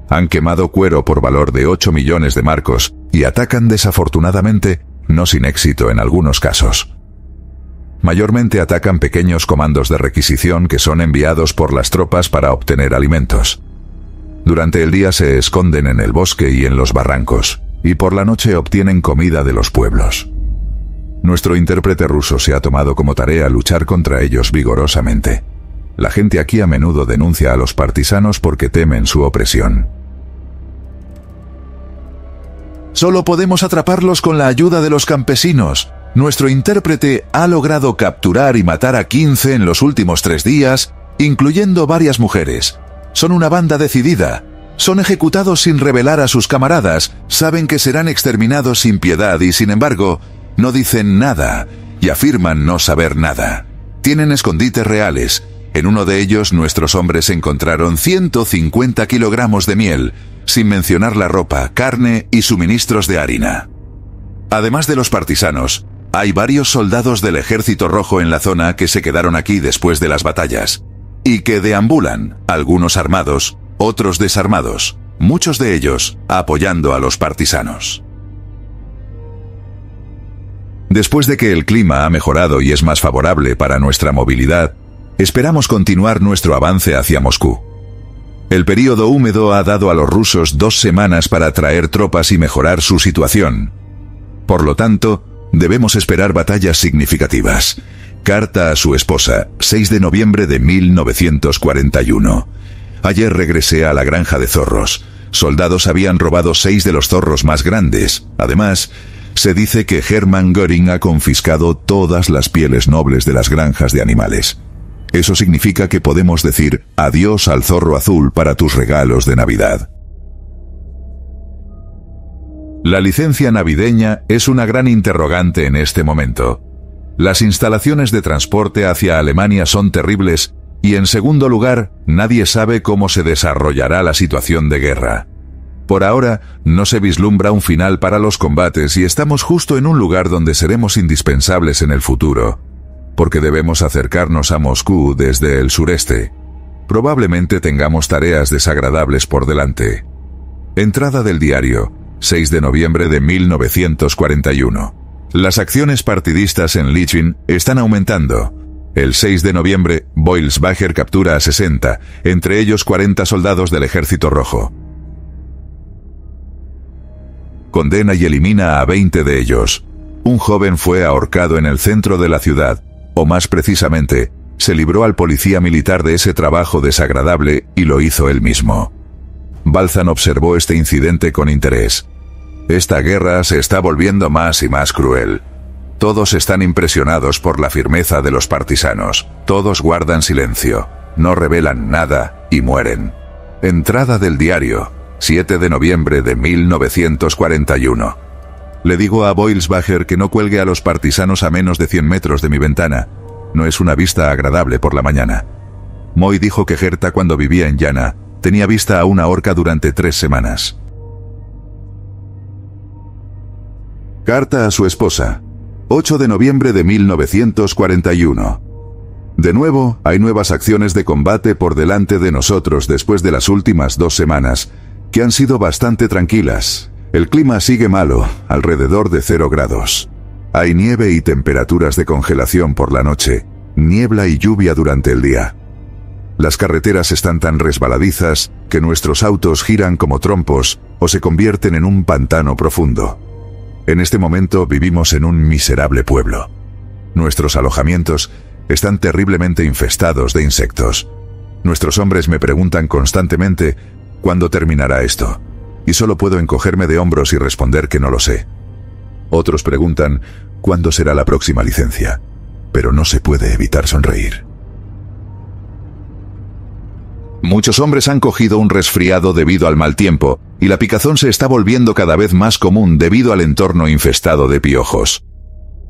Han quemado cuero por valor de 8 millones de marcos y atacan desafortunadamente, no sin éxito en algunos casos. Mayormente atacan pequeños comandos de requisición que son enviados por las tropas para obtener alimentos. Durante el día se esconden en el bosque y en los barrancos, y por la noche obtienen comida de los pueblos. Nuestro intérprete ruso se ha tomado como tarea luchar contra ellos vigorosamente. La gente aquí a menudo denuncia a los partisanos porque temen su opresión. Solo podemos atraparlos con la ayuda de los campesinos. Nuestro intérprete ha logrado capturar y matar a 15 en los últimos 3 días, incluyendo varias mujeres. Son una banda decidida. Son ejecutados sin revelar a sus camaradas, saben que serán exterminados sin piedad y, sin embargo, no dicen nada y afirman no saber nada. Tienen escondites reales. En uno de ellos, nuestros hombres encontraron 150 kilogramos de miel, sin mencionar la ropa, carne y suministros de harina. Además de los partisanos, hay varios soldados del Ejército Rojo en la zona que se quedaron aquí después de las batallas, y que deambulan, algunos armados, otros desarmados, muchos de ellos apoyando a los partisanos. Después de que el clima ha mejorado y es más favorable para nuestra movilidad, esperamos continuar nuestro avance hacia Moscú. El período húmedo ha dado a los rusos 2 semanas para traer tropas y mejorar su situación. Por lo tanto, debemos esperar batallas significativas. Carta a su esposa, 6 de noviembre de 1941. Ayer regresé a la granja de zorros. Soldados habían robado 6 de los zorros más grandes. Además, se dice que Hermann Göring ha confiscado todas las pieles nobles de las granjas de animales. Eso significa que podemos decir adiós al zorro azul para tus regalos de Navidad. La licencia navideña es una gran interrogante en este momento. Las instalaciones de transporte hacia Alemania son terribles y, en segundo lugar, nadie sabe cómo se desarrollará la situación de guerra. Por ahora, no se vislumbra un final para los combates y estamos justo en un lugar donde seremos indispensables en el futuro, porque debemos acercarnos a Moscú desde el sureste. Probablemente tengamos tareas desagradables por delante. Entrada del diario, 6 de noviembre de 1941. Las acciones partidistas en Lichin están aumentando. El 6 de noviembre, Boilsbacher captura a 60, entre ellos 40 soldados del Ejército Rojo. Condena y elimina a 20 de ellos. Un joven fue ahorcado en el centro de la ciudad, o más precisamente, se libró al policía militar de ese trabajo desagradable y lo hizo él mismo. Balzan observó este incidente con interés. Esta guerra se está volviendo más y más cruel. Todos están impresionados por la firmeza de los partisanos. Todos guardan silencio, no revelan nada y mueren. Entrada del diario, 7 de noviembre de 1941. Le digo a Boilsbacher que no cuelgue a los partisanos a menos de 100 metros de mi ventana. No es una vista agradable por la mañana. Moy dijo que Herta, cuando vivía en Llana, tenía vista a una horca durante 3 semanas. Carta a su esposa, 8 de noviembre de 1941. De nuevo, hay nuevas acciones de combate por delante de nosotros después de las últimas 2 semanas, que han sido bastante tranquilas. El clima sigue malo, alrededor de 0 grados. Hay nieve y temperaturas de congelación por la noche, niebla y lluvia durante el día. Las carreteras están tan resbaladizas que nuestros autos giran como trompos o se convierten en un pantano profundo. En este momento vivimos en un miserable pueblo. Nuestros alojamientos están terriblemente infestados de insectos. Nuestros hombres me preguntan constantemente ¿cuándo terminará esto? Y solo puedo encogerme de hombros y responder que no lo sé. Otros preguntan ¿cuándo será la próxima licencia? Pero no se puede evitar sonreír. Muchos hombres han cogido un resfriado debido al mal tiempo, y la picazón se está volviendo cada vez más común debido al entorno infestado de piojos.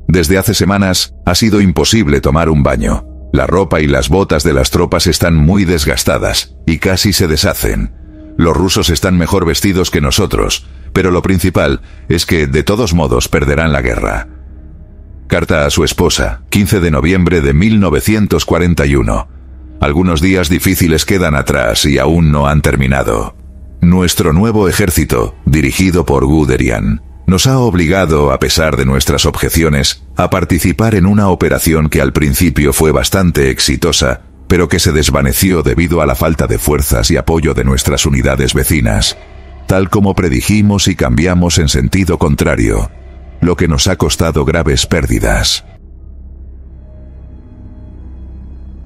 Desde hace semanas ha sido imposible tomar un baño. La ropa y las botas de las tropas están muy desgastadas, y casi se deshacen. Los rusos están mejor vestidos que nosotros, pero lo principal es que, de todos modos, perderán la guerra. Carta a su esposa, 15 de noviembre de 1941. Algunos días difíciles quedan atrás y aún no han terminado. Nuestro nuevo ejército, dirigido por Guderian, nos ha obligado, a pesar de nuestras objeciones, a participar en una operación que al principio fue bastante exitosa, pero que se desvaneció debido a la falta de fuerzas y apoyo de nuestras unidades vecinas, tal como predijimos y cambiamos en sentido contrario, lo que nos ha costado graves pérdidas.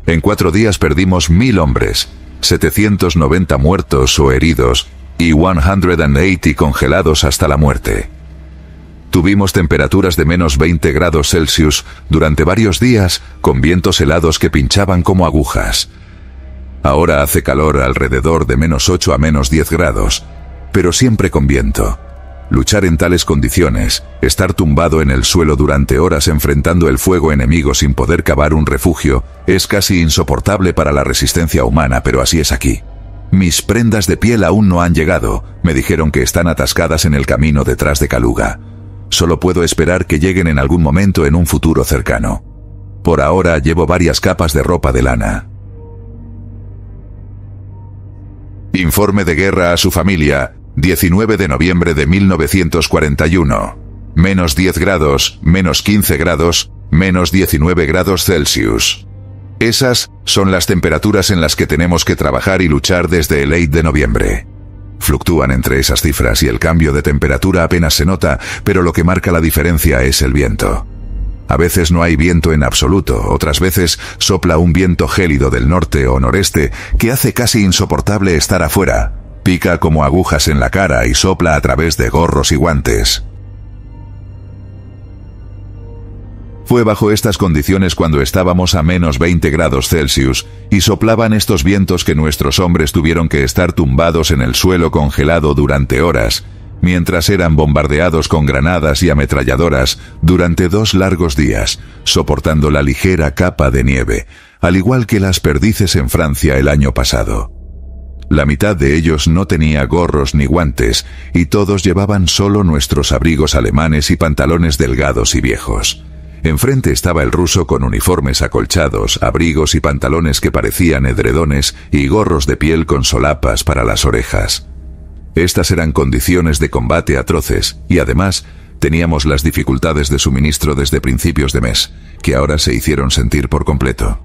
En 4 días perdimos 1000 hombres, 790 muertos o heridos y 180 congelados hasta la muerte. Tuvimos temperaturas de menos 20 grados Celsius durante varios días, con vientos helados que pinchaban como agujas. Ahora hace calor alrededor de menos 8 a menos 10 grados, pero siempre con viento. Luchar en tales condiciones, estar tumbado en el suelo durante horas enfrentando el fuego enemigo sin poder cavar un refugio, es casi insoportable para la resistencia humana, pero así es aquí. Mis prendas de piel aún no han llegado, me dijeron que están atascadas en el camino detrás de Kaluga. Solo puedo esperar que lleguen en algún momento en un futuro cercano. Por ahora llevo varias capas de ropa de lana. Informe de guerra a su familia, 19 de noviembre de 1941. Menos 10 grados, menos 15 grados, menos 19 grados Celsius. Esas son las temperaturas en las que tenemos que trabajar y luchar desde el 8 de noviembre. Fluctúan entre esas cifras y el cambio de temperatura apenas se nota, pero lo que marca la diferencia es el viento. A veces no hay viento en absoluto, otras veces sopla un viento gélido del norte o noreste que hace casi insoportable estar afuera. Pica como agujas en la cara y sopla a través de gorros y guantes. Fue bajo estas condiciones cuando estábamos a menos 20 grados Celsius y soplaban estos vientos que nuestros hombres tuvieron que estar tumbados en el suelo congelado durante horas, mientras eran bombardeados con granadas y ametralladoras durante 2 largos días, soportando la ligera capa de nieve, al igual que las perdices en Francia el año pasado. La mitad de ellos no tenía gorros ni guantes, y todos llevaban solo nuestros abrigos alemanes y pantalones delgados y viejos. Enfrente estaba el ruso con uniformes acolchados, abrigos y pantalones que parecían edredones y gorros de piel con solapas para las orejas. Estas eran condiciones de combate atroces, y además teníamos las dificultades de suministro desde principios de mes, que ahora se hicieron sentir por completo.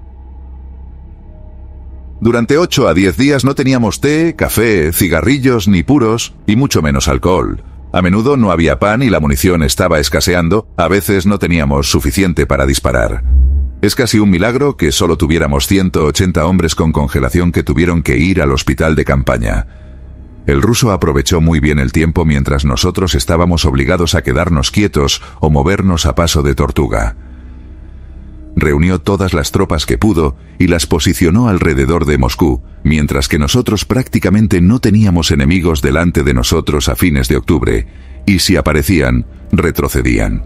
Durante 8 a 10 días no teníamos té, café, cigarrillos ni puros, y mucho menos alcohol. A menudo no había pan y la munición estaba escaseando, a veces no teníamos suficiente para disparar. Es casi un milagro que solo tuviéramos 180 hombres con congelación que tuvieron que ir al hospital de campaña. El ruso aprovechó muy bien el tiempo mientras nosotros estábamos obligados a quedarnos quietos o movernos a paso de tortuga. Reunió todas las tropas que pudo y las posicionó alrededor de Moscú, mientras que nosotros prácticamente no teníamos enemigos delante de nosotros a fines de octubre, y si aparecían, retrocedían.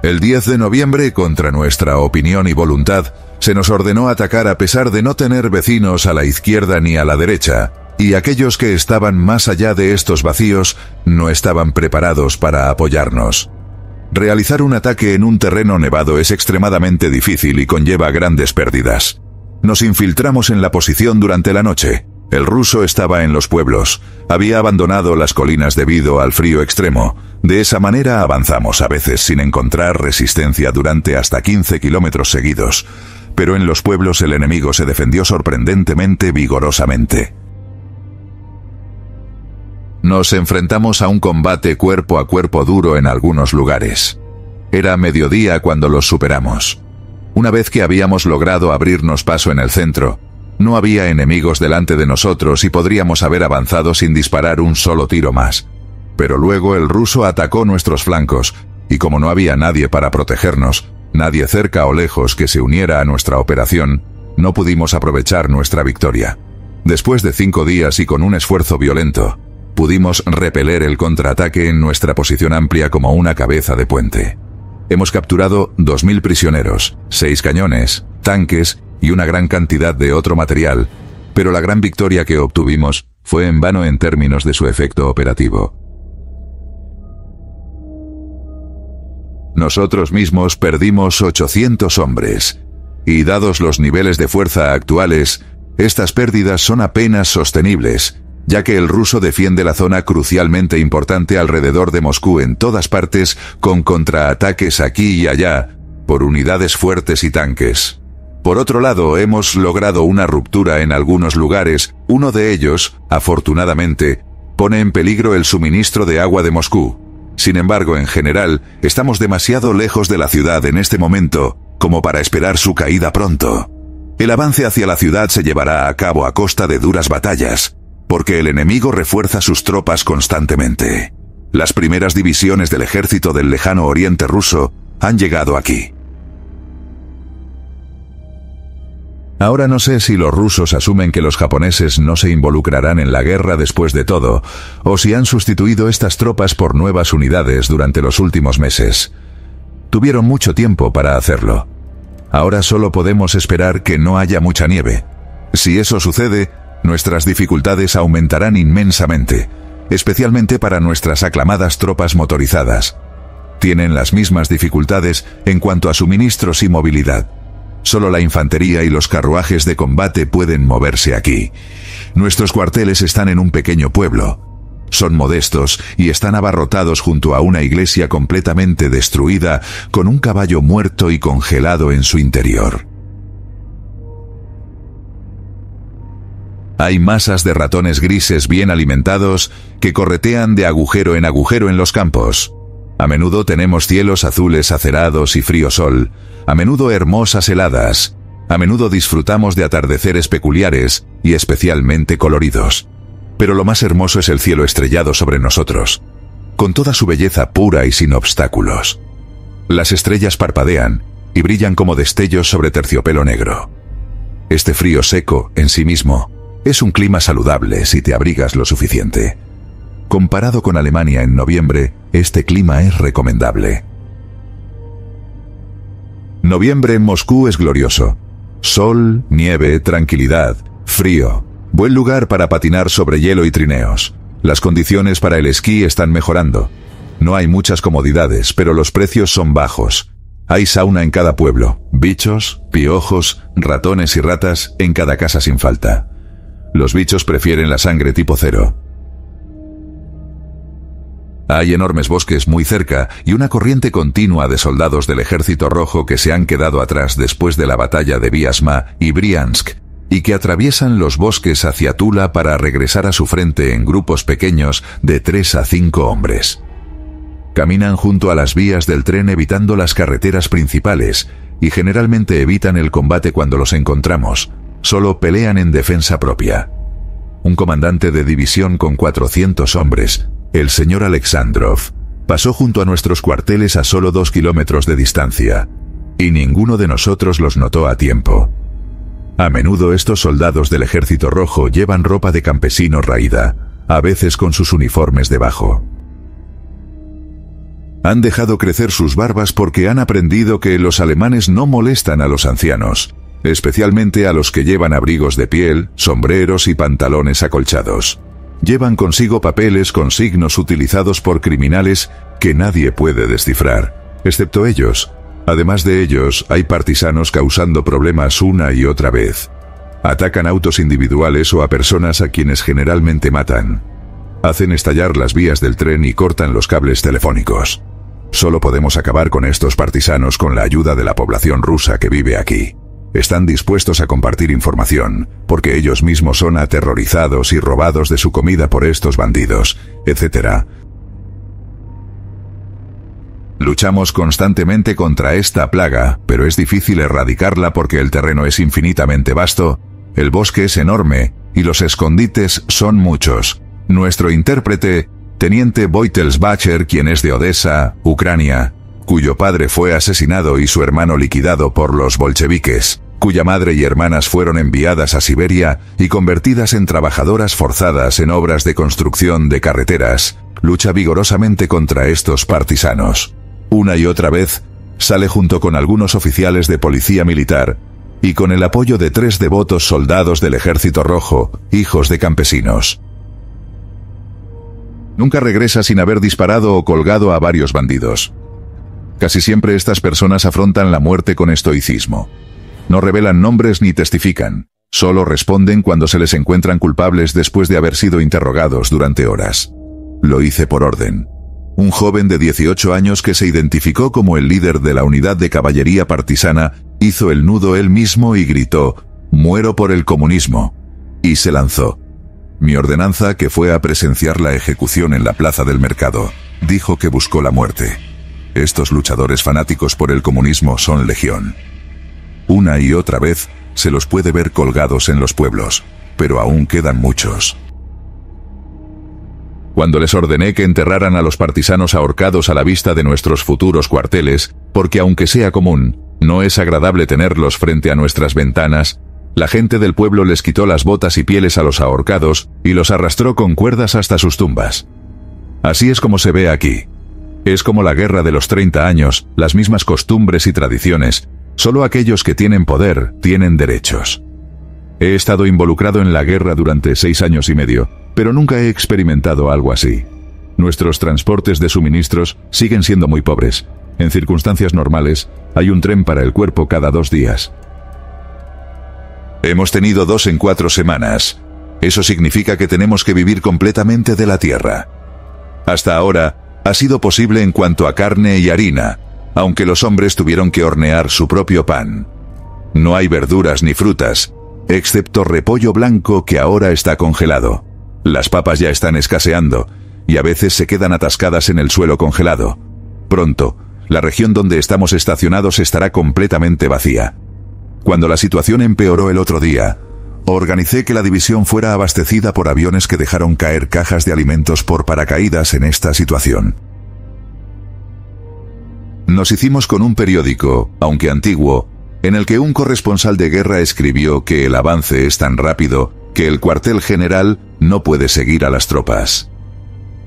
El 10 de noviembre, contra nuestra opinión y voluntad, se nos ordenó atacar a pesar de no tener vecinos a la izquierda ni a la derecha, y aquellos que estaban más allá de estos vacíos no estaban preparados para apoyarnos. Realizar un ataque en un terreno nevado es extremadamente difícil y conlleva grandes pérdidas. Nos infiltramos en la posición durante la noche. El ruso estaba en los pueblos. Había abandonado las colinas debido al frío extremo. De esa manera avanzamos a veces sin encontrar resistencia durante hasta 15 kilómetros seguidos. Pero en los pueblos el enemigo se defendió sorprendentemente vigorosamente. Nos enfrentamos a un combate cuerpo a cuerpo duro en algunos lugares. Era mediodía cuando los superamos. Una vez que habíamos logrado abrirnos paso en el centro, no había enemigos delante de nosotros y podríamos haber avanzado sin disparar un solo tiro más. Pero luego el ruso atacó nuestros flancos, y como no había nadie para protegernos, nadie cerca o lejos que se uniera a nuestra operación, no pudimos aprovechar nuestra victoria. Después de 5 días y con un esfuerzo violento, pudimos repeler el contraataque en nuestra posición amplia como una cabeza de puente. Hemos capturado 2000 prisioneros, 6 cañones, tanques y una gran cantidad de otro material, pero la gran victoria que obtuvimos fue en vano en términos de su efecto operativo. Nosotros mismos perdimos 800 hombres, y dados los niveles de fuerza actuales, estas pérdidas son apenas sostenibles, ya que el ruso defiende la zona crucialmente importante alrededor de Moscú en todas partes con contraataques aquí y allá, por unidades fuertes y tanques. Por otro lado, hemos logrado una ruptura en algunos lugares, uno de ellos, afortunadamente, pone en peligro el suministro de agua de Moscú. Sin embargo, en general, estamos demasiado lejos de la ciudad en este momento, como para esperar su caída pronto. El avance hacia la ciudad se llevará a cabo a costa de duras batallas, porque el enemigo refuerza sus tropas constantemente. Las primeras divisiones del ejército del lejano oriente ruso han llegado aquí. Ahora no sé si los rusos asumen que los japoneses no se involucrarán en la guerra después de todo, o si han sustituido estas tropas por nuevas unidades durante los últimos meses. Tuvieron mucho tiempo para hacerlo. Ahora solo podemos esperar que no haya mucha nieve. Si eso sucede, nuestras dificultades aumentarán inmensamente, especialmente para nuestras aclamadas tropas motorizadas. Tienen las mismas dificultades en cuanto a suministros y movilidad. Solo la infantería y los carruajes de combate pueden moverse aquí. Nuestros cuarteles están en un pequeño pueblo. Son modestos y están abarrotados junto a una iglesia completamente destruida, con un caballo muerto y congelado en su interior. Hay masas de ratones grises bien alimentados que corretean de agujero en los campos. A menudo tenemos cielos azules acerados y frío sol, a menudo hermosas heladas, a menudo disfrutamos de atardeceres peculiares y especialmente coloridos. Pero lo más hermoso es el cielo estrellado sobre nosotros, con toda su belleza pura y sin obstáculos. Las estrellas parpadean y brillan como destellos sobre terciopelo negro. Este frío seco, en sí mismo, es un clima saludable si te abrigas lo suficiente. Comparado con Alemania en noviembre, este clima es recomendable. Noviembre en Moscú es glorioso. Sol, nieve, tranquilidad, frío. Buen lugar para patinar sobre hielo y trineos. Las condiciones para el esquí están mejorando. No hay muchas comodidades, pero los precios son bajos. Hay sauna en cada pueblo, bichos, piojos, ratones y ratas en cada casa sin falta. Los bichos prefieren la sangre tipo 0. Hay enormes bosques muy cerca y una corriente continua de soldados del Ejército Rojo que se han quedado atrás después de la batalla de Vyazma y Briansk, y que atraviesan los bosques hacia Tula para regresar a su frente en grupos pequeños de 3 a 5 hombres. Caminan junto a las vías del tren evitando las carreteras principales y generalmente evitan el combate cuando los encontramos, solo pelean en defensa propia. Un comandante de división con 400 hombres, el señor Alexandrov, pasó junto a nuestros cuarteles a solo 2 kilómetros de distancia, y ninguno de nosotros los notó a tiempo. A menudo estos soldados del Ejército Rojo llevan ropa de campesino raída, a veces con sus uniformes debajo. Han dejado crecer sus barbas porque han aprendido que los alemanes no molestan a los ancianos, especialmente a los que llevan abrigos de piel, sombreros y pantalones acolchados. Llevan consigo papeles con signos utilizados por criminales que nadie puede descifrar, excepto ellos. Además de ellos, hay partisanos causando problemas una y otra vez. Atacan autos individuales o a personas a quienes generalmente matan. Hacen estallar las vías del tren y cortan los cables telefónicos. Solo podemos acabar con estos partisanos con la ayuda de la población rusa que vive aquí. Están dispuestos a compartir información, porque ellos mismos son aterrorizados y robados de su comida por estos bandidos, etc. Luchamos constantemente contra esta plaga, pero es difícil erradicarla porque el terreno es infinitamente vasto, el bosque es enorme, y los escondites son muchos. Nuestro intérprete, teniente Voitelsbacher, quien es de Odessa, Ucrania, cuyo padre fue asesinado y su hermano liquidado por los bolcheviques, cuya madre y hermanas fueron enviadas a Siberia y convertidas en trabajadoras forzadas en obras de construcción de carreteras, lucha vigorosamente contra estos partisanos. Una y otra vez, sale junto con algunos oficiales de policía militar, y con el apoyo de 3 devotos soldados del Ejército Rojo, hijos de campesinos. Nunca regresa sin haber disparado o colgado a varios bandidos. Casi siempre estas personas afrontan la muerte con estoicismo. No revelan nombres ni testifican, solo responden cuando se les encuentran culpables después de haber sido interrogados durante horas. Lo hice por orden. un joven de 18 años que se identificó como el líder de la unidad de caballería partisana, hizo el nudo él mismo y gritó: «Muero por el comunismo», y se lanzó. Mi ordenanza, que fue a presenciar la ejecución en la plaza del mercado, dijo que buscó la muerte. Estos luchadores fanáticos por el comunismo son legión. Una y otra vez se los puede ver colgados en los pueblos, pero aún quedan muchos. Cuando les ordené que enterraran a los partisanos ahorcados a la vista de nuestros futuros cuarteles, porque aunque sea común, no es agradable tenerlos frente a nuestras ventanas, la gente del pueblo les quitó las botas y pieles a los ahorcados y los arrastró con cuerdas hasta sus tumbas. Así es como se ve aquí. Es como la guerra de los 30 años, las mismas costumbres y tradiciones, solo aquellos que tienen poder tienen derechos. He estado involucrado en la guerra durante 6 años y medio, pero nunca he experimentado algo así. Nuestros transportes de suministros siguen siendo muy pobres. En circunstancias normales, hay un tren para el cuerpo cada 2 días. Hemos tenido 2 en 4 semanas. Eso significa que tenemos que vivir completamente de la tierra. Hasta ahora, ha sido posible en cuanto a carne y harina, aunque los hombres tuvieron que hornear su propio pan. No hay verduras ni frutas, excepto repollo blanco que ahora está congelado. Las papas ya están escaseando, y a veces se quedan atascadas en el suelo congelado. Pronto, la región donde estamos estacionados estará completamente vacía. Cuando la situación empeoró el otro día, organicé que la división fuera abastecida por aviones que dejaron caer cajas de alimentos por paracaídas en esta situación. Nos hicimos con un periódico, aunque antiguo, en el que un corresponsal de guerra escribió que el avance es tan rápido que el cuartel general no puede seguir a las tropas.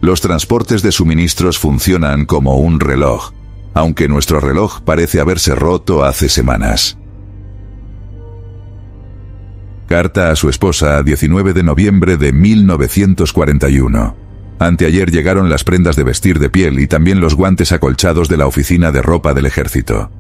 Los transportes de suministros funcionan como un reloj, aunque nuestro reloj parece haberse roto hace semanas. Carta a su esposa, 19 de noviembre de 1941. Anteayer llegaron las prendas de vestir de piel y también los guantes acolchados de la oficina de ropa del ejército.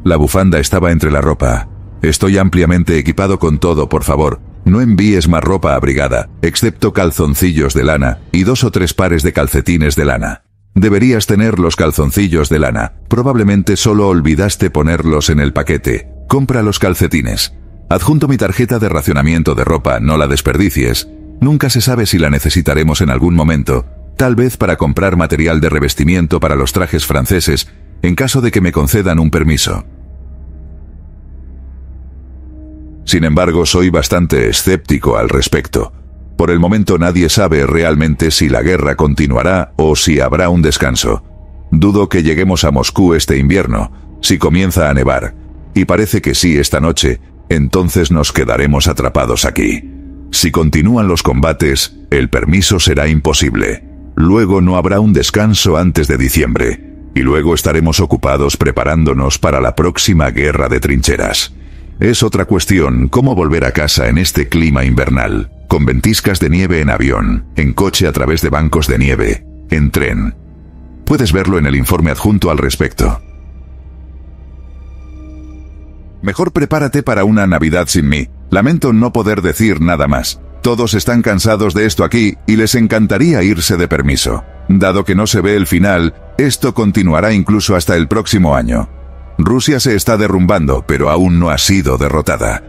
La bufanda estaba entre la ropa. Estoy ampliamente equipado con todo, por favor. No envíes más ropa abrigada, excepto calzoncillos de lana y 2 o 3 pares de calcetines de lana. Deberías tener los calzoncillos de lana. Probablemente solo olvidaste ponerlos en el paquete. Compra los calcetines. Adjunto mi tarjeta de racionamiento de ropa, no la desperdicies. Nunca se sabe si la necesitaremos en algún momento, tal vez para comprar material de revestimiento para los trajes franceses, en caso de que me concedan un permiso. Sin embargo, soy bastante escéptico al respecto. Por el momento nadie sabe realmente si la guerra continuará o si habrá un descanso. Dudo que lleguemos a Moscú este invierno, si comienza a nevar, y parece que sí esta noche. Entonces nos quedaremos atrapados aquí. Si continúan los combates, el permiso será imposible. Luego no habrá un descanso antes de diciembre, y luego estaremos ocupados preparándonos para la próxima guerra de trincheras. Es otra cuestión cómo volver a casa en este clima invernal, con ventiscas de nieve en avión, en coche a través de bancos de nieve, en tren. Puedes verlo en el informe adjunto al respecto. Mejor prepárate para una Navidad sin mí. Lamento no poder decir nada más. Todos están cansados de esto aquí y les encantaría irse de permiso. Dado que no se ve el final, esto continuará incluso hasta el próximo año. Rusia se está derrumbando, pero aún no ha sido derrotada.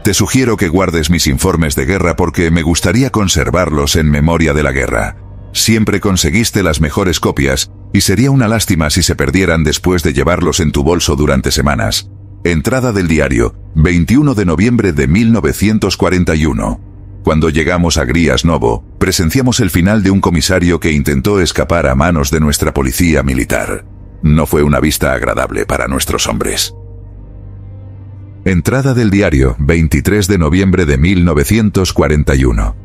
Te sugiero que guardes mis informes de guerra porque me gustaría conservarlos en memoria de la guerra. Siempre conseguiste las mejores copias, y sería una lástima si se perdieran después de llevarlos en tu bolso durante semanas. Entrada del diario, 21 de noviembre de 1941. Cuando llegamos a Gryaznovo, presenciamos el final de un comisario que intentó escapar a manos de nuestra policía militar. No fue una vista agradable para nuestros hombres. Entrada del diario, 23 de noviembre de 1941.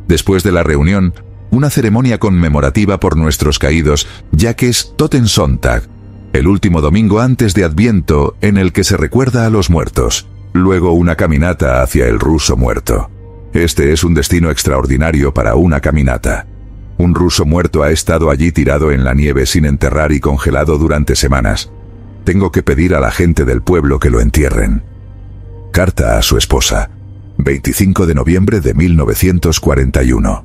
Después de la reunión, una ceremonia conmemorativa por nuestros caídos, ya que es Totensonntag, el último domingo antes de Adviento en el que se recuerda a los muertos. Luego una caminata hacia el ruso muerto. Este es un destino extraordinario para una caminata. Un ruso muerto ha estado allí tirado en la nieve sin enterrar y congelado durante semanas. Tengo que pedir a la gente del pueblo que lo entierren. Carta a su esposa, 25 de noviembre de 1941.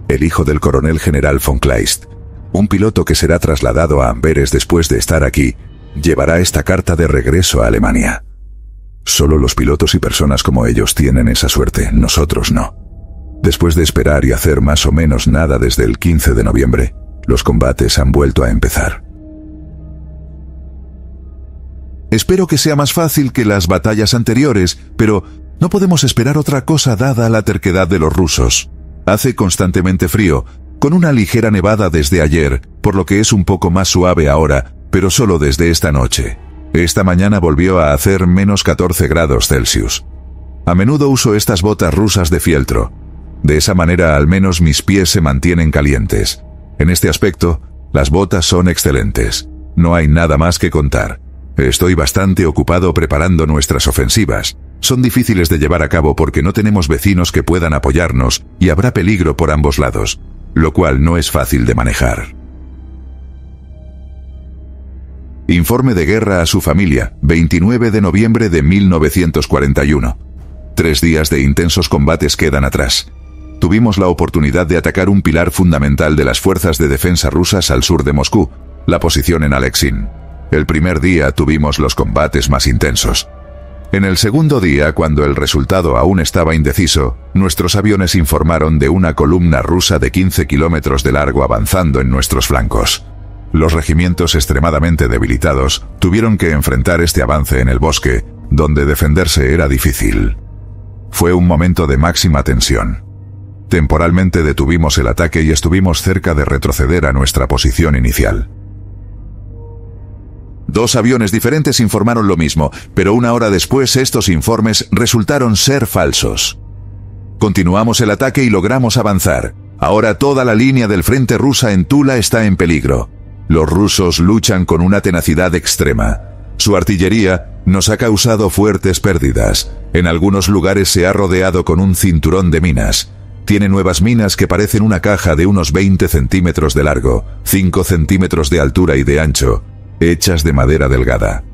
El hijo del coronel general von Kleist. Un piloto que será trasladado a Amberes después de estar aquí, llevará esta carta de regreso a Alemania. Solo los pilotos y personas como ellos tienen esa suerte, nosotros no. Después de esperar y hacer más o menos nada desde el 15 de noviembre, los combates han vuelto a empezar. Espero que sea más fácil que las batallas anteriores, pero no podemos esperar otra cosa dada la terquedad de los rusos. Hace constantemente frío, con una ligera nevada desde ayer, por lo que es un poco más suave ahora, pero solo desde esta noche. Esta mañana volvió a hacer menos 14 grados Celsius. A menudo uso estas botas rusas de fieltro. De esa manera al menos mis pies se mantienen calientes. En este aspecto, las botas son excelentes. No hay nada más que contar. Estoy bastante ocupado preparando nuestras ofensivas. Son difíciles de llevar a cabo porque no tenemos vecinos que puedan apoyarnos y habrá peligro por ambos lados, lo cual no es fácil de manejar. Informe de guerra a su familia, 29 de noviembre de 1941. 3 días de intensos combates quedan atrás. Tuvimos la oportunidad de atacar un pilar fundamental de las fuerzas de defensa rusas al sur de Moscú, la posición en Alexin. El primer día tuvimos los combates más intensos. En el segundo día, cuando el resultado aún estaba indeciso, nuestros aviones informaron de una columna rusa de 15 kilómetros de largo avanzando en nuestros flancos. Los regimientos extremadamente debilitados tuvieron que enfrentar este avance en el bosque, donde defenderse era difícil. Fue un momento de máxima tensión. Temporalmente detuvimos el ataque y estuvimos cerca de retroceder a nuestra posición inicial. 2 aviones diferentes informaron lo mismo, pero una hora después estos informes resultaron ser falsos. Continuamos el ataque y logramos avanzar. Ahora toda la línea del frente rusa en Tula está en peligro. Los rusos luchan con una tenacidad extrema. Su artillería nos ha causado fuertes pérdidas. En algunos lugares se ha rodeado con un cinturón de minas. Tiene nuevas minas que parecen una caja de unos 20 centímetros de largo, 5 centímetros de altura y de ancho, hechas de madera delgada.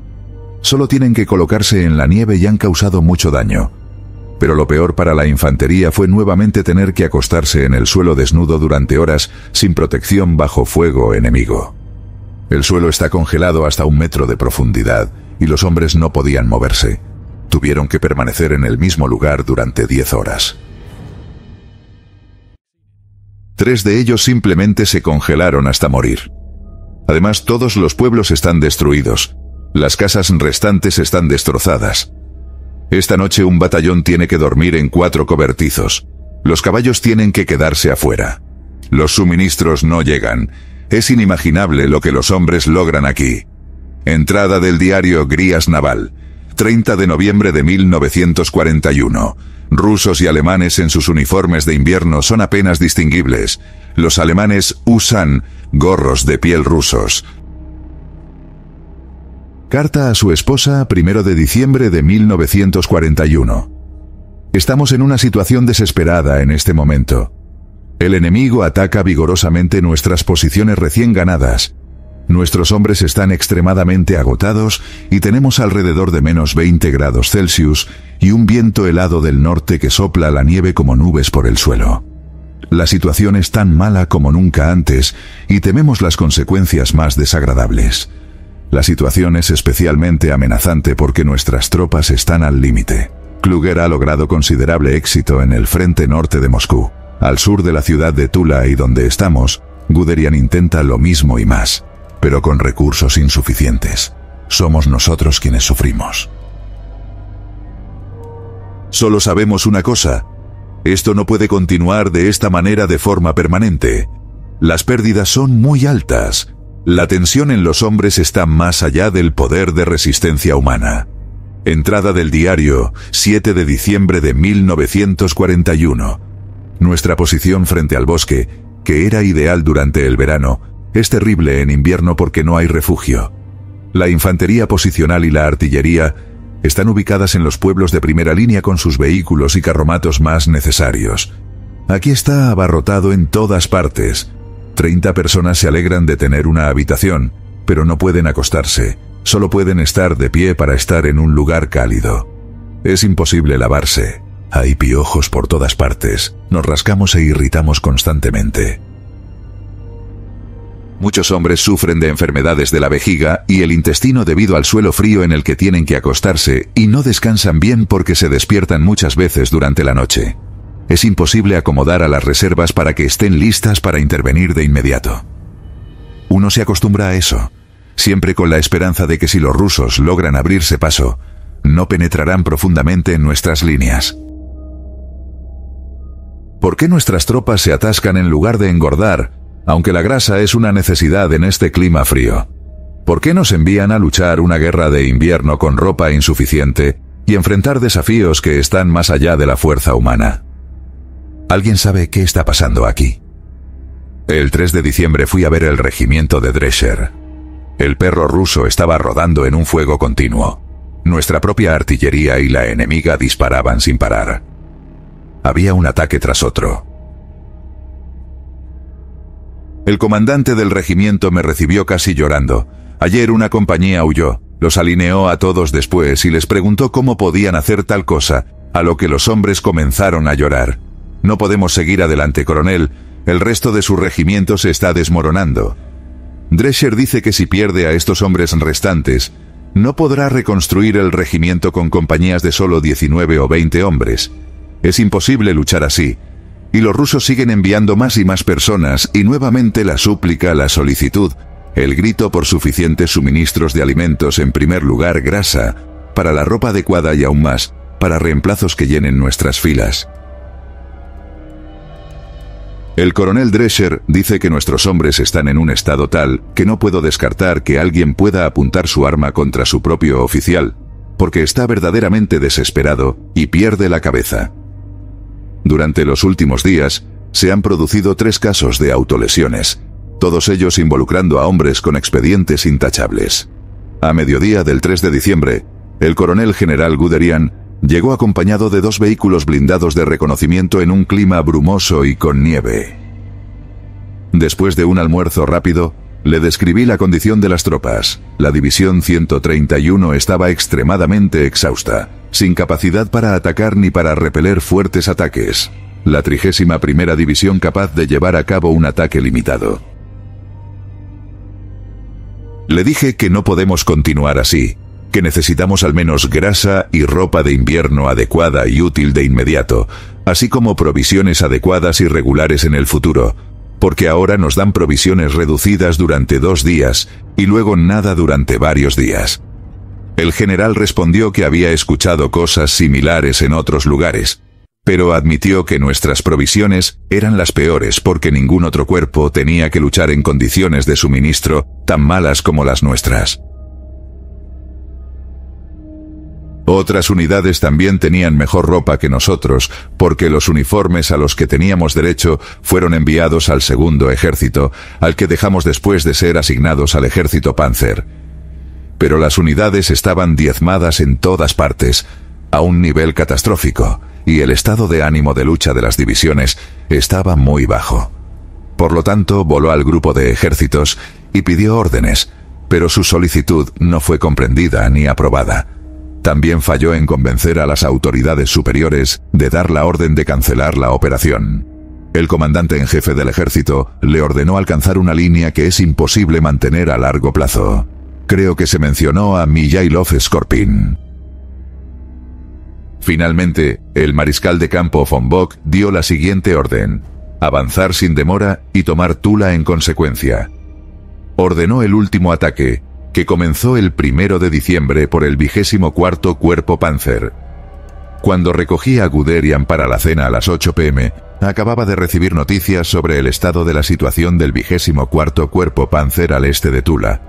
Solo tienen que colocarse en la nieve y han causado mucho daño. Pero lo peor para la infantería fue nuevamente tener que acostarse en el suelo desnudo durante horas sin protección bajo fuego enemigo. El suelo está congelado hasta 1 metro de profundidad y los hombres no podían moverse. Tuvieron que permanecer en el mismo lugar durante 10 horas. 3 de ellos simplemente se congelaron hasta morir. Además, todos los pueblos están destruidos. Las casas restantes están destrozadas. Esta noche un batallón tiene que dormir en 4 cobertizos. Los caballos tienen que quedarse afuera. Los suministros no llegan. Es inimaginable lo que los hombres logran aquí. Entrada del diario Grias Naval, 30 de noviembre de 1941. Rusos y alemanes en sus uniformes de invierno son apenas distinguibles. Los alemanes usan gorros de piel rusos. Carta a su esposa, 1 de diciembre de 1941. Estamos en una situación desesperada en este momento. El enemigo ataca vigorosamente nuestras posiciones recién ganadas. Nuestros hombres están extremadamente agotados y tenemos alrededor de menos 20 grados Celsius y un viento helado del norte que sopla la nieve como nubes por el suelo. La situación es tan mala como nunca antes y tememos las consecuencias más desagradables. La situación es especialmente amenazante porque nuestras tropas están al límite. Kluger ha logrado considerable éxito en el frente norte de Moscú. Al sur de la ciudad de Tula y donde estamos, Guderian intenta lo mismo y más, pero con recursos insuficientes. Somos nosotros quienes sufrimos. Solo sabemos una cosa. Esto no puede continuar de esta manera de forma permanente. Las pérdidas son muy altas. La tensión en los hombres está más allá del poder de resistencia humana. Entrada del diario, 7 de diciembre de 1941. Nuestra posición frente al bosque, que era ideal durante el verano, es terrible en invierno porque no hay refugio. La infantería posicional y la artillería están ubicadas en los pueblos de primera línea con sus vehículos y carromatos más necesarios. Aquí está abarrotado en todas partes. 30 personas se alegran de tener una habitación, pero no pueden acostarse. Solo pueden estar de pie para estar en un lugar cálido. Es imposible lavarse. Hay piojos por todas partes. Nos rascamos e irritamos constantemente. Muchos hombres sufren de enfermedades de la vejiga y el intestino debido al suelo frío en el que tienen que acostarse y no descansan bien porque se despiertan muchas veces durante la noche. Es imposible acomodar a las reservas para que estén listas para intervenir de inmediato. Uno se acostumbra a eso, siempre con la esperanza de que si los rusos logran abrirse paso, no penetrarán profundamente en nuestras líneas. ¿Por qué nuestras tropas se atascan en lugar de engordar, aunque la grasa es una necesidad en este clima frío? ¿Por qué nos envían a luchar una guerra de invierno con ropa insuficiente y enfrentar desafíos que están más allá de la fuerza humana? ¿Alguien sabe qué está pasando aquí? El 3 de diciembre fui a ver el regimiento de Drescher. El perro ruso estaba rodando en un fuego continuo. Nuestra propia artillería y la enemiga disparaban sin parar. Había un ataque tras otro. El comandante del regimiento me recibió casi llorando. Ayer una compañía huyó, los alineó a todos después y les preguntó cómo podían hacer tal cosa, a lo que los hombres comenzaron a llorar. No podemos seguir adelante, coronel, el resto de su regimiento se está desmoronando. Drescher dice que si pierde a estos hombres restantes, no podrá reconstruir el regimiento con compañías de solo 19 o 20 hombres. Es imposible luchar así. Y los rusos siguen enviando más y más personas y nuevamente la súplica, la solicitud, el grito por suficientes suministros de alimentos, en primer lugar grasa, para la ropa adecuada y aún más, para reemplazos que llenen nuestras filas. El coronel Drescher dice que nuestros hombres están en un estado tal que no puedo descartar que alguien pueda apuntar su arma contra su propio oficial, porque está verdaderamente desesperado y pierde la cabeza. Durante los últimos días, se han producido 3 casos de autolesiones, todos ellos involucrando a hombres con expedientes intachables. A mediodía del 3 de diciembre, el coronel general Guderian llegó acompañado de 2 vehículos blindados de reconocimiento en un clima brumoso y con nieve. Después de un almuerzo rápido, le describí la condición de las tropas. La división 131 estaba extremadamente exhausta, sin capacidad para atacar ni para repeler fuertes ataques. La 31ª división capaz de llevar a cabo un ataque limitado. Le dije que no podemos continuar así, que necesitamos al menos grasa y ropa de invierno adecuada y útil de inmediato, así como provisiones adecuadas y regulares en el futuro, porque ahora nos dan provisiones reducidas durante 2 días y luego nada durante varios días. El general respondió que había escuchado cosas similares en otros lugares, pero admitió que nuestras provisiones eran las peores porque ningún otro cuerpo tenía que luchar en condiciones de suministro tan malas como las nuestras. Otras unidades también tenían mejor ropa que nosotros, porque los uniformes a los que teníamos derecho fueron enviados al segundo ejército, al que dejamos después de ser asignados al ejército Panzer. Pero las unidades estaban diezmadas en todas partes, a un nivel catastrófico, y el estado de ánimo de lucha de las divisiones estaba muy bajo. Por lo tanto, voló al grupo de ejércitos y pidió órdenes, pero su solicitud no fue comprendida ni aprobada. También falló en convencer a las autoridades superiores de dar la orden de cancelar la operación. El comandante en jefe del ejército le ordenó alcanzar una línea que es imposible mantener a largo plazo. Creo que se mencionó a Mijailov Skorpin. Finalmente, el mariscal de campo von Bock dio la siguiente orden: avanzar sin demora y tomar Tula en consecuencia. Ordenó el último ataque, que comenzó el 1 de diciembre por el 24º Cuerpo Panzer. Cuando recogí a Guderian para la cena a las 8 p.m., acababa de recibir noticias sobre el estado de la situación del 24º Cuerpo Panzer al este de Tula.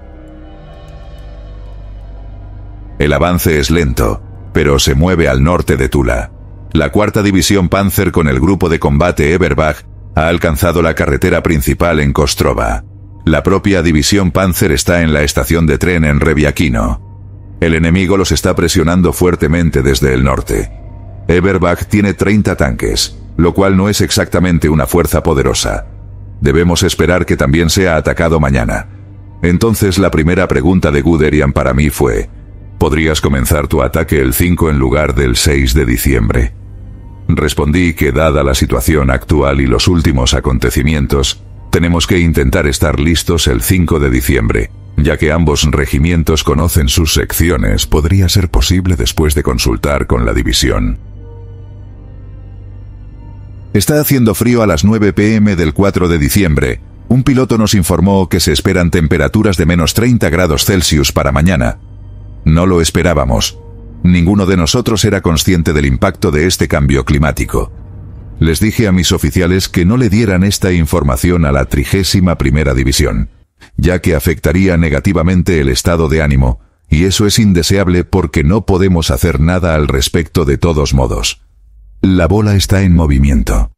El avance es lento, pero se mueve al norte de Tula. La 4ª División Panzer con el grupo de combate Eberbach ha alcanzado la carretera principal en Kostrova. La propia División Panzer está en la estación de tren en Reviakino. El enemigo los está presionando fuertemente desde el norte. Eberbach tiene 30 tanques, lo cual no es exactamente una fuerza poderosa. Debemos esperar que también sea atacado mañana. Entonces la primera pregunta de Guderian para mí fue: ¿podrías comenzar tu ataque el 5 en lugar del 6 de diciembre? Respondí que dada la situación actual y los últimos acontecimientos, Tenemos que intentar estar listos el 5 de diciembre, ya que ambos regimientos conocen sus secciones. Podría ser posible después de consultar con la división. Está haciendo frío a las 9 p.m. del 4 de diciembre. Un piloto nos informó que se esperan temperaturas de menos 30 grados Celsius para mañana. No lo esperábamos. Ninguno de nosotros era consciente del impacto de este cambio climático. Les dije a mis oficiales que no le dieran esta información a la 31ª División, ya que afectaría negativamente el estado de ánimo, y eso es indeseable porque no podemos hacer nada al respecto de todos modos. La bola está en movimiento.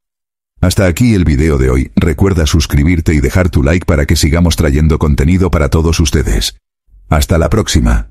Hasta aquí el video de hoy. Recuerda suscribirte y dejar tu like para que sigamos trayendo contenido para todos ustedes. Hasta la próxima.